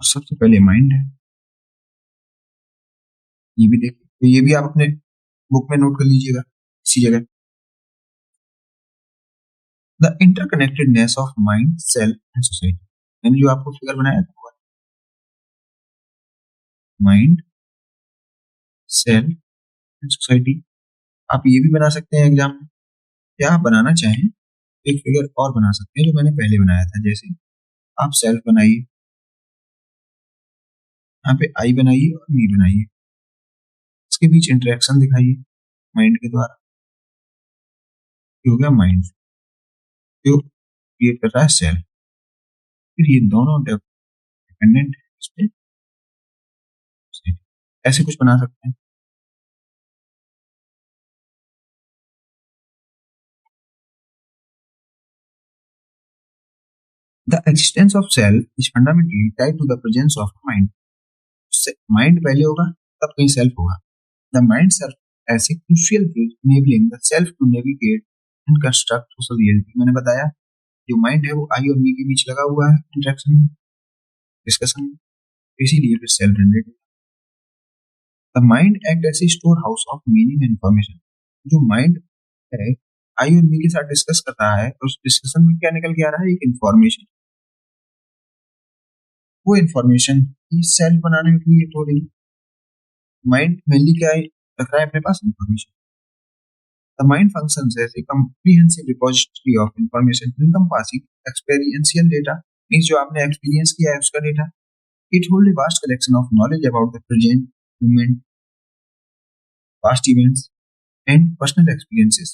और सबसे पहले माइंड है। ये भी देखिए, तो ये भी आप अपने बुक में नोट कर लीजिएगा इसी जगह। The interconnectedness of mind, self and society. मैंने जो आपको फिगर बनाया था वो माइंड, सेल्फ एंड सोसाइटी। आप ये भी बना सकते हैं एग्जाम में, या आप बनाना चाहें एक फिगर और बना सकते हैं जो मैंने पहले बनाया था। जैसे आप सेल्फ बनाइए, यहाँ पे आई बनाइए और मी बनाइए, इसके बीच इंटरेक्शन दिखाइए माइंड के द्वारा। ये हो गया माइंड, जो क्रिएट कर रहा है सेल्फ। फिर ये दोनों डिपेंडेंट है इस पे, ऐसे कुछ बना सकते हैं। The existence of self is fundamentally tied to the presence of mind. Mind पहले होगा तब कहीं सेल्फ होगा। The mind self as a crucial bridge enabling the self to navigate and construct social reality। मैंने बताया जो माइंड है वो आई और मी के बीच लगा हुआ है इंटरेक्शन में, डिस्कशन में, इसीलिए फिर self generated. The mind act as a store house of meaning and information. जो माइंड है आई और मी के साथ डिस्कस कर रहा है, और उस डिस्कशन में क्या निकल के आ रहा है, एक इंफॉर्मेशन। वो इंफॉर्मेशन सेल्फ बनाने में क्रिएट हो रही है। माइंड मेनली क्या है, रख रहा है अपने पास information. The mind functions as a comprehensive repository of information encompassing experiential data, means जो आपने एक्सपीरियंस किया है उसका data. It holds a vast collection of knowledge about the present moment, past events, and personal experiences,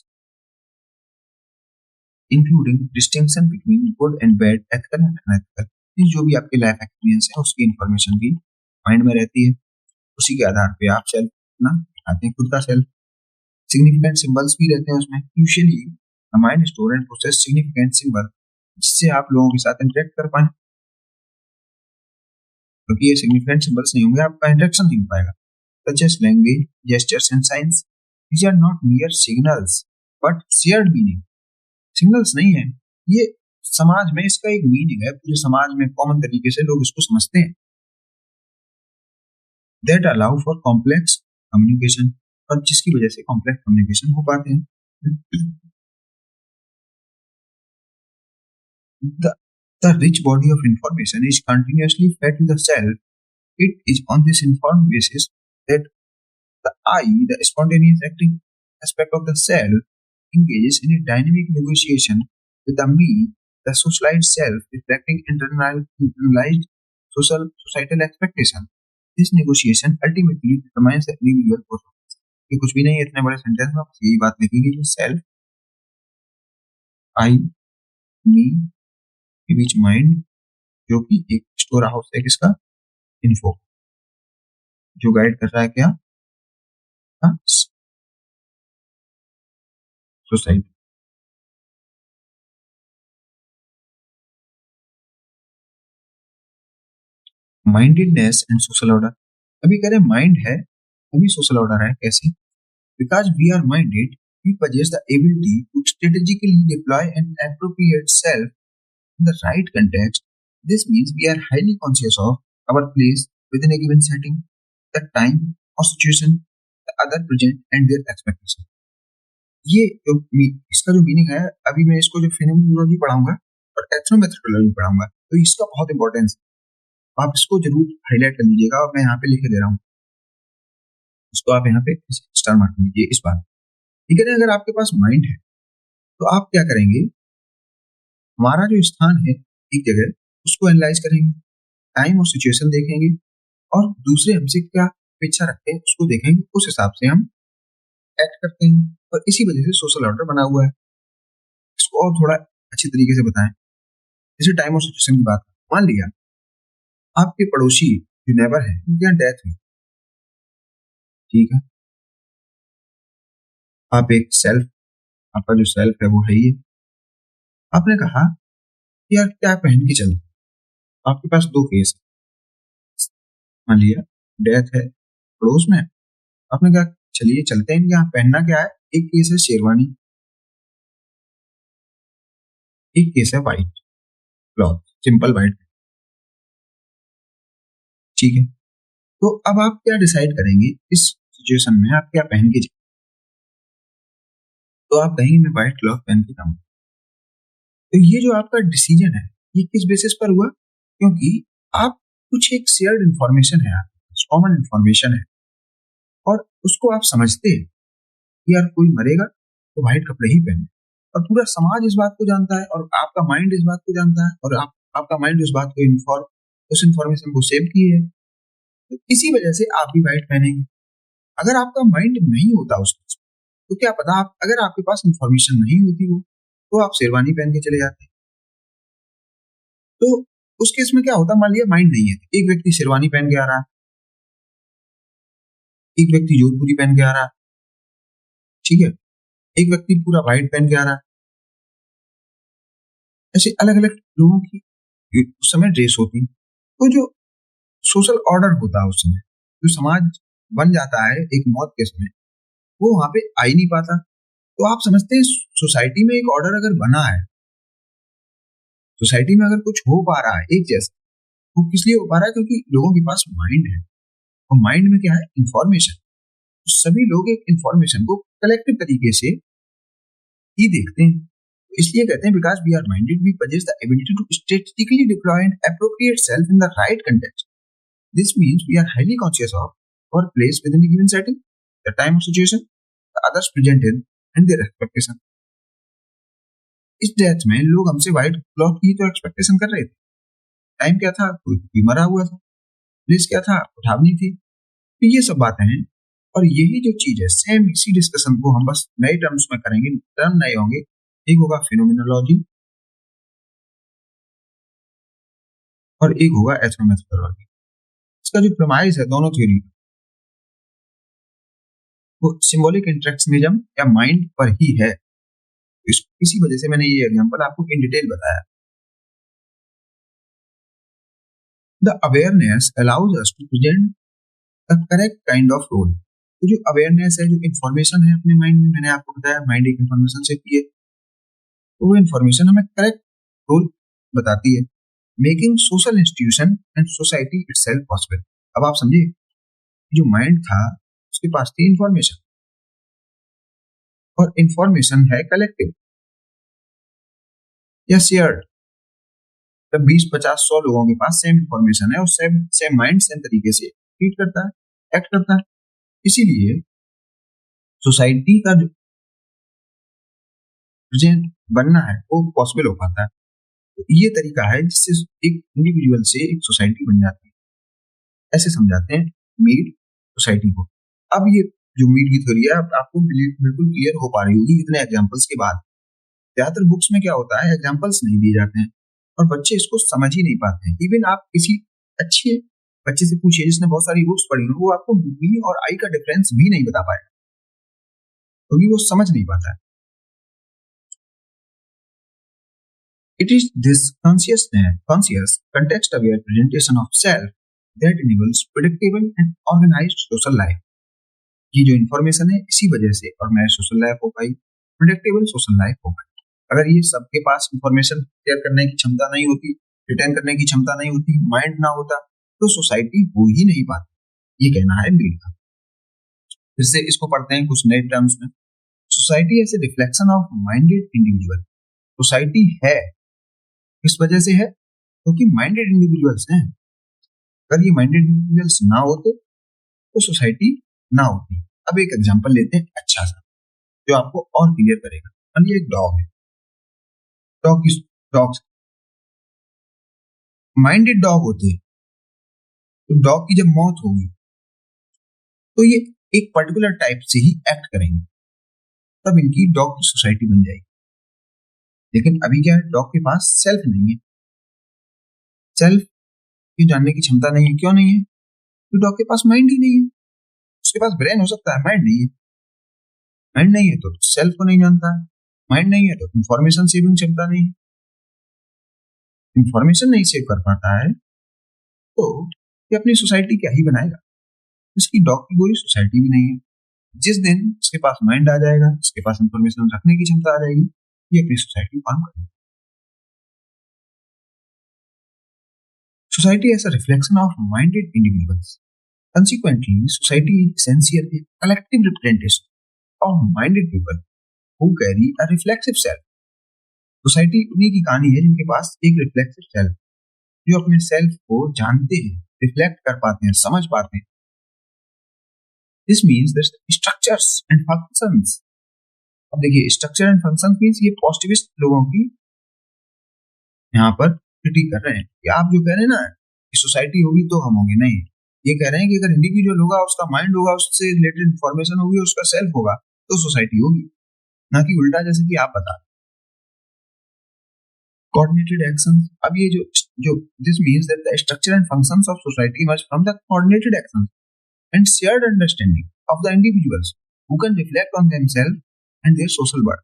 including distinction between good and bad, ethical and unethical। means जो भी आपके life experience है उसकी इंफॉर्मेशन भी mind में रहती है। उसी के आधार पे आप सेल्फ ना बनाते हैं, खुद का सेल्फ। सिग्निफिकेंट सिंबल्स भी रहते हैं उसमें। Usually mind store and process significant symbol, जिससे आप लोगों के साथ इंटरेक्ट कर पाए, क्योंकि ये सिग्निफिकेंट सिंबल्स नहीं होंगे आपका इंटरेक्शन नहीं हो पाएगा। Such as language, gestures and signs, these are not mere signals but shared meaning. Signals नहीं है ये, समाज में इसका एक मीनिंग है, पूरे समाज में कॉमन तरीके से लोग इसको समझते हैं। That allow for complex communication, और जिसकी वजह से कॉम्प्लेक्स कम्युनिकेशन हो पाते हैं। The, the rich body of information is continuously fed to the self. It is on this informed basis that the I, the spontaneous acting aspect of the self, engages in a dynamic negotiation with the me, the socialized self, reflecting internalized societal expectation. This negotiation ultimately determines the individual performance। ये कुछ भी नहीं है इतने बड़े sentence में, बस यही बात लिखेंगे कि सेल्फ, आई, मी के बीच माइंड, जो कि एक स्टोर हाउस है किसका, इन्फो, जो गाइड कर रहा है क्या, society. Mindedness and social order. अभी कह रहे माइंड है, अभी सोशल ऑर्डर है, कैसे? Because we are minded, we possess the ability to strategically deploy and appropriate self in the right context। This means we are highly conscious of our place within a given setting, the time or situation, the other present and their expectation। ये जो इसका जो meaning है, अभी मैं इसको जो phenomenology पढ़ाऊंगा और एथनोमेथोडोलॉजी पढ़ाऊंगा, तो इसका बहुत इंपॉर्टेंस है। आप इसको जरूर हाईलाइट कर लीजिएगा, और मैं यहाँ पे लिखे दे रहा हूँ, इसको आप यहाँ पे स्टार मार्क लीजिए इस बात। ठीक है, अगर आपके पास माइंड है तो आप क्या करेंगे, हमारा जो स्थान है एक जगह उसको एनालाइज करेंगे, टाइम और सिचुएशन देखेंगे, और दूसरे हमसे क्या अपेक्षा रखते हैं उसको देखेंगे, उस हिसाब से हम एक्ट करते हैं, और इसी वजह से सोशल ऑर्डर बना हुआ है। इसको और थोड़ा अच्छी तरीके से बताएं, जैसे टाइम और सिचुएशन की बात। मान लिया आपके पड़ोसी जो नेबर है उनकी यहाँ डेथ हुई, ठीक है, आप एक सेल्फ, आपका जो सेल्फ है वो है ही, आपने कहा कि यार क्या पहन के चलते, आपके पास दो केस है। मान लिया डेथ है पड़ोस में, आपने कहा चलिए चलते हैं, यहाँ पहनना क्या है, एक केस है शेरवानी, एक केस है व्हाइट क्लॉथ, सिंपल व्हाइट, ठीक है। तो अब आप क्या डिसाइड करेंगे इस सिचुएशन में, आप क्या पहन के जाए? तो आप कहेंगे मैं व्हाइट क्लॉथ पहन के जाऊंगा। तो ये जो आपका डिसीजन है ये किस बेसिस पर हुआ, क्योंकि आप कुछ एक शेयर्ड इंफॉर्मेशन है, कॉमन इंफॉर्मेशन है, और उसको आप समझते हैं कि यार कोई मरेगा तो व्हाइट कपड़े ही पहने, और पूरा समाज इस बात को जानता है और आपका माइंड इस बात को जानता है, और आपका माइंड उस बात को उस इंफॉर्मेशन को सेव किए है, तो इसी वजह से आप भी व्हाइट पहनेंगे। अगर आपका माइंड नहीं होता उस चीज में, तो क्या पता, आप अगर आपके पास इंफॉर्मेशन नहीं होती वो, तो आप शेरवानी पहन के चले जाते। तो उस केस में क्या होता, मान लिया माइंड नहीं है, एक व्यक्ति शेरवानी पहन के आ रहा है, एक व्यक्ति जोधपुरी पहन के आ रहा है, ठीक है, एक व्यक्ति पूरा व्हाइट पहन के आ रहा है। ऐसे अलग अलग लोगों की उस समय ड्रेस होती है। तो जो सोशल ऑर्डर होता है उस समय, जो समाज बन जाता है एक मौत के समय, वो वहां पे आ ही नहीं पाता। तो आप समझते हैं सोसाइटी में एक ऑर्डर अगर बना है, सोसाइटी में अगर कुछ हो पा रहा है एक जैसा, वो किस लिए हो पा रहा है? क्योंकि लोगों के पास माइंड है, और माइंड में क्या है? इंफॉर्मेशन। तो सभी लोग एक इंफॉर्मेशन को कलेक्टिव तरीके से ही देखते हैं। तो इसलिए कहते हैं because we are minded we possess the ability to strategically deploy and appropriate self in the right context. This means we are highly conscious of our place within a given setting, the time or situation, the others present in, and their expectation. इस death में लोग हमसे white cloth की तो expectation कर रहे थे। Time क्या था? कोई मरा हुआ था। प्लेस क्या था? उठावनी थी। तो ये सब बातें हैं, और यही जो चीज है, सेम इसी डिस्कशन को हम बस नए टर्म्स में करेंगे। टर्म नए होंगे, एक होगा फिनोमिनोलॉजी और एक होगा एथनोमेथोडोलॉजी। इसका जो प्रमाइस है दोनों थ्योरी, वो सिंबॉलिक इंटरेक्शनिज्म या माइंड पर ही है। इसी वजह से मैंने ये एग्जांपल आपको इन डिटेल बताया। The awareness allows us to present the correct kind of role. तो जो अवेयरनेस है, जो इंफॉर्मेशन है अपने माइंड में, मैंने आपको बताया माइंड एक इंफॉर्मेशन से है, तो वो इंफॉर्मेशन हमें करेक्ट रोल बताती है, making social institution and society itself possible. अब आप समझिए, जो माइंड था उसके पास थी इंफॉर्मेशन, और इंफॉर्मेशन है कलेक्टिव या शेयर्ड। जब 20, 50, 100 लोगों के पास सेम इंफॉर्मेशन है, और सेम सेम माइंड सेम तरीके से ट्रीट करता है, एक्ट करता है, इसीलिए सोसाइटी का जो प्रेजेंट बनना है वो पॉसिबल हो पाता है। तो ये तरीका है जिससे एक इंडिविजुअल से एक सोसाइटी बन जाती है। ऐसे समझाते हैं मीड सोसाइटी को। अब ये जो मीड की थ्योरी है, अब आपको बिल्कुल क्लियर हो पा रही होगी इतने एग्जांपल्स के बाद। ज्यादातर बुक्स में क्या होता है, एग्जांपल्स नहीं दिए जाते हैं, और बच्चे इसको समझ ही नहीं पाते हैं। इवन आप किसी अच्छे बच्चे से पूछिए जिसने बहुत सारी बुक्स पढ़ी हो, वो आपको बी और आई का डिफरेंस भी नहीं बता पाएगा, क्योंकि वो समझ नहीं पाता है। It is this conscious, context-aware presentation of self that enables predictable and organized social life. ये जो इंफॉर्मेशन है, इसी वजह से ऑर्गेनाइज सोशल लाइफ हो पाई, प्रिडिक्टेबल सोशल लाइफ हो पाई। अगर ये सबके पास इंफॉर्मेशन शेयर करने की क्षमता नहीं होती, रिटर्न करने की क्षमता नहीं होती, माइंड ना होता, तो सोसाइटी हो ही नहीं पाती। ये कहना है मीड का। फिर से इसको पढ़ते हैं कुछ नए टर्म्स में। Society as a reflection of minded individual. Society है, किस वजह से है? क्योंकि माइंडेड इंडिविजुअल्स हैं। अगर ये माइंडेड इंडिविजुअल्स ना होते तो सोसाइटी ना होती। अब एक एग्जांपल लेते हैं अच्छा सा, जो आपको और क्लियर करेगा। मान लीजिए एक डॉग है, डॉग माइंडेड डॉग होते, तो डॉग की जब मौत होगी तो ये एक पर्टिकुलर टाइप से ही एक्ट करेंगे, तब इनकी डॉग की सोसाइटी बन जाएगी। लेकिन अभी क्या है, डॉग के पास सेल्फ नहीं है, सेल्फ की जानने की क्षमता नहीं है। क्यों नहीं है? तो डॉग के पास माइंड ही नहीं है। उसके पास ब्रेन हो सकता है, माइंड नहीं है। माइंड नहीं है तो सेल्फ को नहीं जानता है, माइंड नहीं है तो इंफॉर्मेशन सेविंग क्षमता नहीं है। इंफॉर्मेशन नहीं सेव कर पाता है तो ये अपनी सोसाइटी क्या ही बनाएगा। इसकी डॉग की कोई सोसाइटी भी नहीं है। जिस दिन इसके पास माइंड आ जाएगा, इसके पास इंफॉर्मेशन रखने की क्षमता आ जाएगी, ये अपनी सोसाइटी फॉर्म करेगी। Society as a reflection of minded individuals. Consequently, society is essentially a collective representation of minded people who carry a reflexive self. Society उन्हीं की कहानी है जिनके पास एक रिफ्लेक्सिव सेल्फ, जो अपने सेल्फ को जानते हैं, रिफ्लेक्ट कर पाते हैं, समझ पाते हैं। This means structures and functions. अब देखिए स्ट्रक्चर एंड फंक्शन मीन्स ये पॉजिटिविस्ट लोगों की यहाँ पर क्रिटिक कर रहे हैं कि आप जो कह रहे हैं ना कि सोसाइटी होगी तो हम होंगे, नहीं, ये कह रहे हैं कि अगर इंडिविजुअल होगा, उसका माइंड होगा, उससे रिलेटेड इंफॉर्मेशन होगी, उसका सेल्फ होगा, तो सोसाइटी होगी, ना कि उल्टा जैसे कि आप बता। कोऑर्डिनेटेड एक्शन, अब ये जो जो this means that the structure and functions of society emerge from the coordinated action and shared understanding of the individuals who can reflect on themselves and their social world.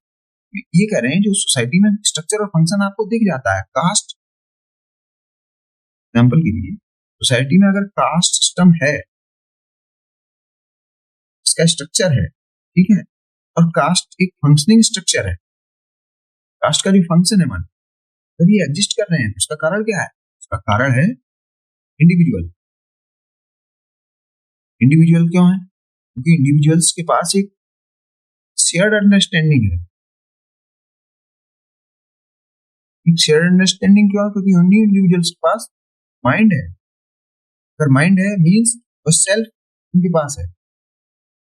ये कह रहे हैं जो society में स्ट्रक्चर और function आपको दिख जाता है, कास्ट एग्जाम्पल के लिए, सोसाइटी में अगर कास्ट सिस्टम है, इसका स्ट्रक्चर है, ठीक है, और कास्ट एक फंक्शनिंग स्ट्रक्चर है, कास्ट का जो फंक्शन है, मान अगर ये एग्जिस्ट कर रहे हैं, उसका कारण क्या है? उसका कारण है इंडिविजुअल। इंडिविजुअल क्यों है? क्योंकि इंडिविजुअल्स के पास एक शेयर्ड अंडरस्टैंडिंग है। शेयर्ड अंडरस्टैंडिंग क्यों है? क्योंकि उन्हीं इंडिविजुअल्स के पास माइंड है। अगर माइंड है मींस वो सेल्फ उनके पास है,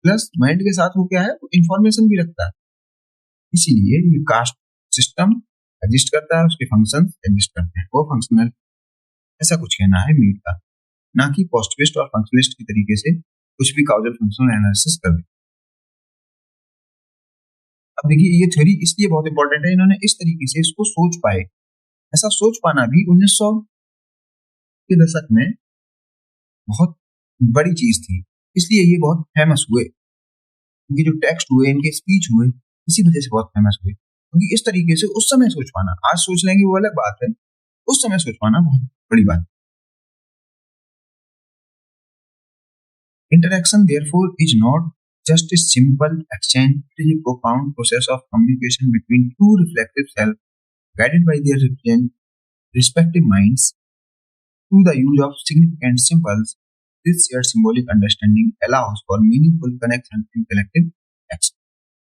प्लस माइंड के साथ वो क्या है, इंफॉर्मेशन भी रखता है। इसीलिए ये कास्ट सिस्टम एग्जिस्ट करता है, उसके फंक्शन एग्जिस्ट करते हैं, वो फंक्शनल। ऐसा कुछ कहना है मीट का, ना कि पॉजिटिविस्ट और फंक्शनलिस्ट की तरीके से कुछ भी काउजल फंक्शनल एनालिसिस कर दे। अब देखिए ये थ्योरी इसलिए बहुत इंपॉर्टेंट है, इन्होंने इस तरीके से इसको सोच पाए। ऐसा सोच पाना भी 1900 के दशक में बहुत बड़ी चीज थी, इसलिए ये बहुत फेमस हुए। इनके जो टेक्स्ट हुए, इनके स्पीच हुए, इसी वजह से बहुत फेमस हुए, क्योंकि इस तरीके से उस समय सोच पाना, आज सोच लेंगे वो अलग बात है, उस समय सोच पाना बहुत बड़ी बात। Interaction, therefore, is not just a simple exchange, it is a profound process of communication between two reflective selves, guided by their respective minds through the use of significant symbols. This shared symbolic understanding allows for meaningful connection in collective action.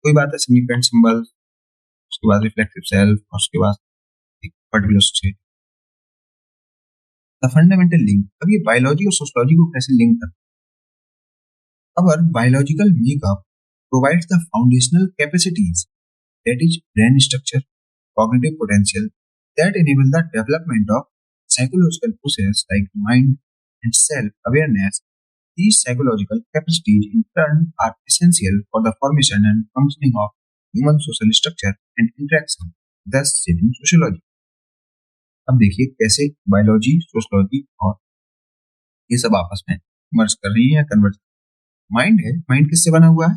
कोई बात है significant symbol, उसके बाद reflective self, और उसके बाद एक particular state. The fundamental link, अब ये बायोलॉजी और सोशलॉजी को कैसे लिंक करते हैं? Our biological makeup provides the foundational capacities, that is, brain structure, cognitive potential, that enable the development of psychological processes like mind and self-awareness. These psychological capacities in turn are essential for the formation and functioning of human social structure and interaction, thus shaping sociology. अब देखिए कैसे biology, sociology और ये सब आपस में मर्ज कर रही है या कन्वर्ट। माइंड है, माइंड किससे बना हुआ है?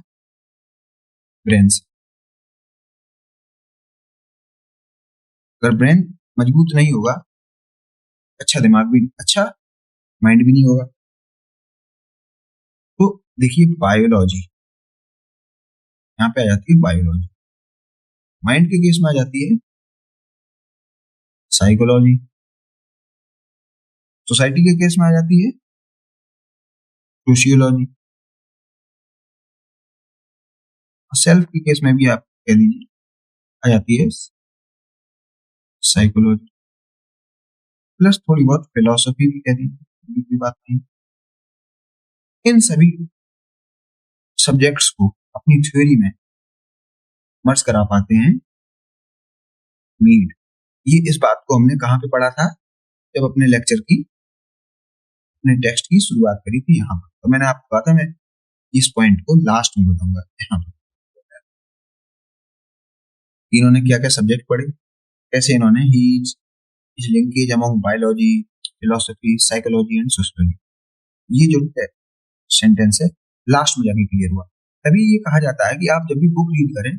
ब्रेन से। अगर ब्रेन मजबूत नहीं होगा, अच्छा दिमाग भी, अच्छा माइंड भी नहीं होगा। तो देखिए बायोलॉजी यहाँ पे आ जाती है, बायोलॉजी माइंड के केस में आ जाती है साइकोलॉजी, सोसाइटी के केस में आ जाती है सोशियोलॉजी, सेल्फ के केस में भी आप कह दीजिए आ जाती है साइकोलॉजी, प्लस थोड़ी बहुत फिलोसफी भी कह दीजिए, कोई बात नहीं। इन सभी सब्जेक्ट्स को अपनी थ्योरी में मर्ज करा पाते हैं मीड। ये इस बात को हमने कहाँ पे पढ़ा था? जब अपने लेक्चर की, अपने टेक्स्ट की शुरुआत करी थी यहाँ पर, तो मैंने आपको कहा था मैं इस पॉइंट को लास्ट में बताऊंगा। यहाँ पर इन्होंने क्या क्या सब्जेक्ट पढ़े, कैसे इन्होंने his linkage among biology, philosophy, psychology and sociology, ये जो सेंटेंस है लास्ट में जाके क्लियर हुआ। तभी ये कहा जाता है कि आप जब भी बुक रीड करें,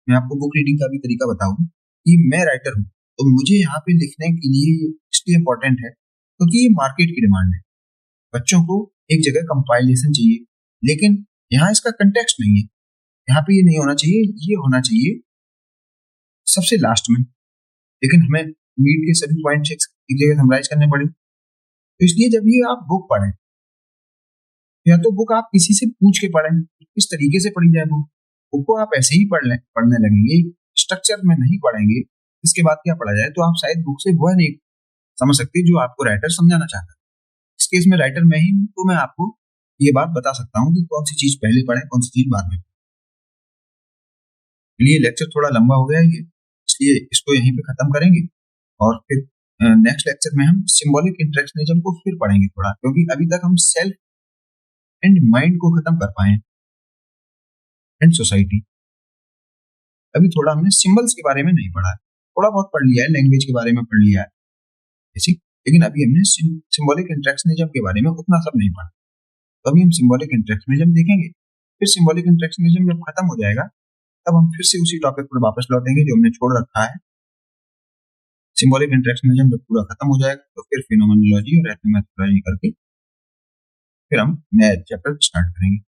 मैं आपको बुक रीडिंग का भी तरीका बताऊं कि मैं राइटर हूं, तो मुझे यहाँ पे लिखने के लिए इसलिए इंपॉर्टेंट है क्योंकि ये मार्केट की डिमांड है। बच्चों को एक जगह कंपाइलेशन चाहिए, लेकिन यहाँ इसका कंटेक्स्ट नहीं है। यहाँ पे ये नहीं होना चाहिए, ये होना चाहिए सबसे लास्ट में, लेकिन हमें मीड के सभी पॉइंट्स एक जगह समराइज करने पड़े। तो इसलिए जब ये आप बुक पढ़ें, या तो बुक आप किसी से पूछ के पढ़ें किस तरीके से पढ़ी जाए, बुक को आप ऐसे ही पढ़ने लगेंगे, स्ट्रक्चर में नहीं पढ़ेंगे, इसके बाद क्या पढ़ा जाए, तो आप शायद बुक से वो नहीं समझ सकते हैं जो आपको राइटर समझाना चाहता है। इस केस में राइटर मैं ही हूं, तो मैं आपको ये बात बता सकता हूँ कि कौन सी चीज पहले पढ़े, कौन सी चीज बाद में। ये लेक्चर थोड़ा लंबा हो गया है ये, इसलिए इसको यहीं पे खत्म करेंगे और फिर नेक्स्ट लेक्चर में हम सिंबॉलिक इंटरेक्शनिज्म को फिर पढ़ेंगे थोड़ा, क्योंकि अभी तक हम सेल्फ एंड माइंड को खत्म कर पाए एंड सोसाइटी। अभी थोड़ा हमने सिंबल्स के बारे में नहीं पढ़ा है, थोड़ा बहुत पढ़ लिया है, लैंग्वेज के बारे में पढ़ लिया है बेसिक, लेकिन अभी हमने सिंबॉलिक इंटरेक्शनिज्म के बारे में उतना सब नहीं पढ़ा। तो अभी हम सिंबॉलिक इंटरेक्शनिज्म देखेंगे, फिर सिंबॉलिक इंटरेक्शनिज्म जब खत्म हो जाएगा तब हम फिर से उसी टॉपिक पर वापस लौटेंगे जो हमने छोड़ रखा है। सिंबॉलिक इंटरेक्शनिज्म जब पूरा खत्म हो जाएगा तो फिर फिनोमेनोलॉजी और एथनोमेथोलॉजी करके फिर हम नया चैप्टर स्टार्ट करेंगे।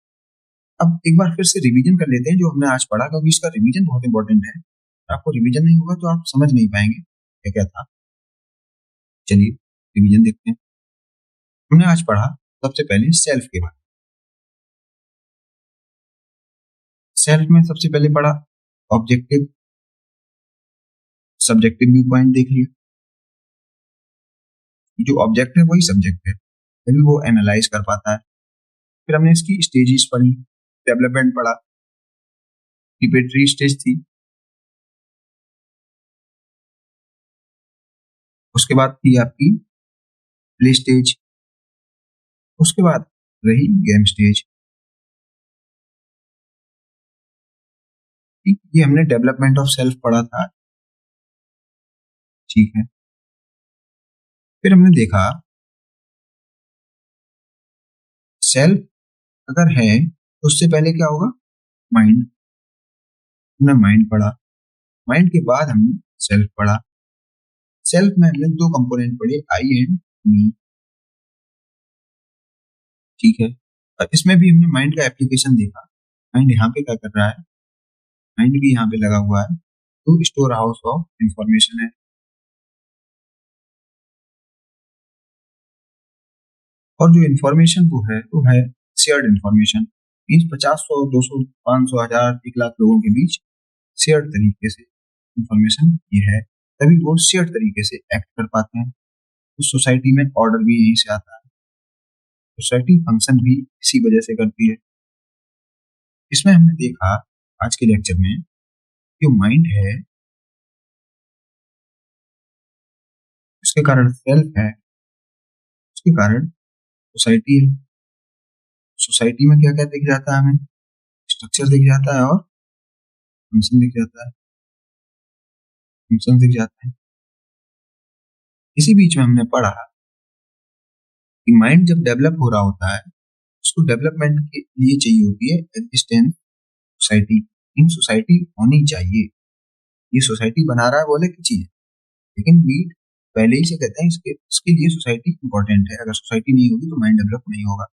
अब एक बार फिर से रिवीजन कर लेते हैं जो हमने आज पढ़ा, क्योंकि इसका रिवीजन बहुत इंपॉर्टेंट है। आपको रिवीजन नहीं होगा तो आप समझ नहीं पाएंगे क्या क्या था। चलिए रिवीजन देखते हैं। हमने आज पढ़ा सबसे पहले सेल्फ के बारे में। सेल्फ में सबसे पहले पढ़ा ऑब्जेक्टिव, सब्जेक्टिव व्यू पॉइंट देख लिया। जो ऑब्जेक्ट है वही सब्जेक्ट है, तभी वो एनालाइज कर पाता है। फिर हमने इसकी स्टेजेस पढ़ी, डेवलपमेंट पढ़ा, प्रिपेटरी स्टेज थी, उसके बाद थी आपकी प्ले स्टेज, उसके बाद रही गेम स्टेज। ठीक, ये हमने डेवलपमेंट ऑफ सेल्फ पढ़ा था। ठीक है, फिर हमने देखा सेल्फ अगर है तो उससे पहले क्या होगा, माइंड। हमने माइंड पढ़ा, माइंड के बाद हमने सेल्फ पढ़ा। सेल्फ में हमने दो कंपोनेंट पढ़े, आई एंड मी। ठीक है, और इसमें भी हमने माइंड का एप्लीकेशन देखा। माइंड यहाँ पे क्या कर रहा है, माइंड भी यहाँ पे लगा हुआ है, तो स्टोर हाउस ऑफ इंफॉर्मेशन है। और जो इंफॉर्मेशन वो है शेयर्ड इंफॉर्मेशन। मीन्स 50, 100, 200, 500, 1000, 1 लाख लोगों के बीच शेयर्ड तरीके से इंफॉर्मेशन ये है, तभी वो शेयर्ड तरीके से एक्ट कर पाते हैं। उस सोसाइटी में ऑर्डर भी यहीं से आता है, सोसाइटी फंक्शन भी इसी वजह से करती है। इसमें हमने देखा आज के लेक्चर में जो माइंड है उसके कारण सेल्फ है, उसके कारण सोसाइटी है। सोसाइटी में क्या क्या दिख जाता है हमें, स्ट्रक्चर दिख जाता है और फंक्शन दिख जाता है, फंक्शन दिख जाता है। इसी बीच में हमने पढ़ा कि माइंड जब डेवलप हो रहा होता है उसको डेवलपमेंट के लिए चाहिए होती है एग्जिस्टेंस सोसाइटी। इन सोसाइटी होनी चाहिए, ये सोसाइटी बना रहा है बोले की चीज, लेकिन नीड पहले ही से कहते हैं इसके लिए सोसाइटी इंपॉर्टेंट है। अगर सोसाइटी नहीं होगी तो माइंड डेवलप नहीं होगा,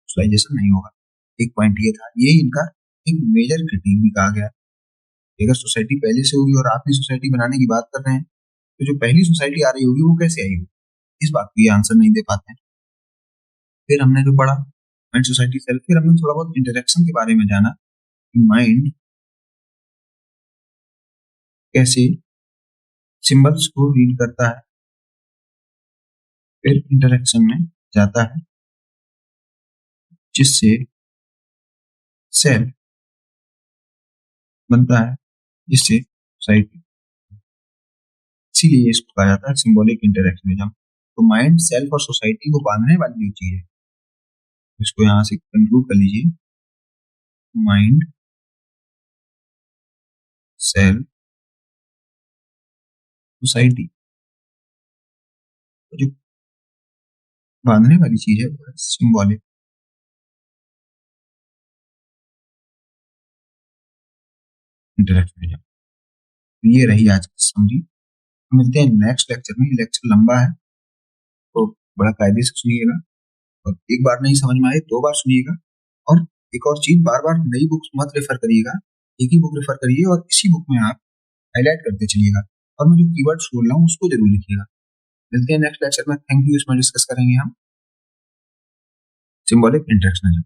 सोशलाइजेशन नहीं होगा। एक पॉइंट ये था, ये इनका एक मेजर क्रिटिक भी कहा गया। अगर सोसाइटी पहले से होगी और आप भी सोसाइटी बनाने की बात कर रहे हैं तो जो पहली सोसाइटी आ रही होगी वो कैसे आई होगी, इस बात को ये आंसर नहीं दे पाते हैं। फिर हमने जो पढ़ा माइंड सोसाइटी सेल्फ, फिर हमने थोड़ा बहुत इंटरेक्शन के बारे में जाना कि माइंड कैसे सिंबल्स को रीड करता है, फिर इंटरेक्शन में जाता है जिससे सेल्फ बनता है, जिससे सोसाइटी। इसीलिए इसको कहा जाता है सिंबॉलिक इंटरेक्शनिज्म। तो माइंड सेल्फ और सोसाइटी को बांधने वाली जो चीज है, इसको यहां से कंक्लूड कर लीजिए, माइंड सेल्फ सोसाइटी, जो बांधने वाली चीज है वो है सिंबॉलिक इंटरेक्शनिज्म। तो ये रही आज की समझी। मिलते हैं नेक्स्ट लेक्चर में, लेक्चर लंबा है तो बड़ा कायदे से सुनिएगा, और एक बार नहीं समझ में आए 2 बार सुनिएगा। और एक और चीज, बार बार नई बुक्स मत रेफर करिएगा, एक ही बुक रेफर करिए और इसी बुक में आप हाईलाइट करते चलिएगा, और मैं जो कीवर्ड्स बोल रहा हूँ उसको जरूर लिखिएगा। मिलते हैं नेक्स्ट लेक्चर में, थैंक यू। इसमें डिस्कस करेंगे हम सिंबॉलिक इंटरेक्शनिज्म।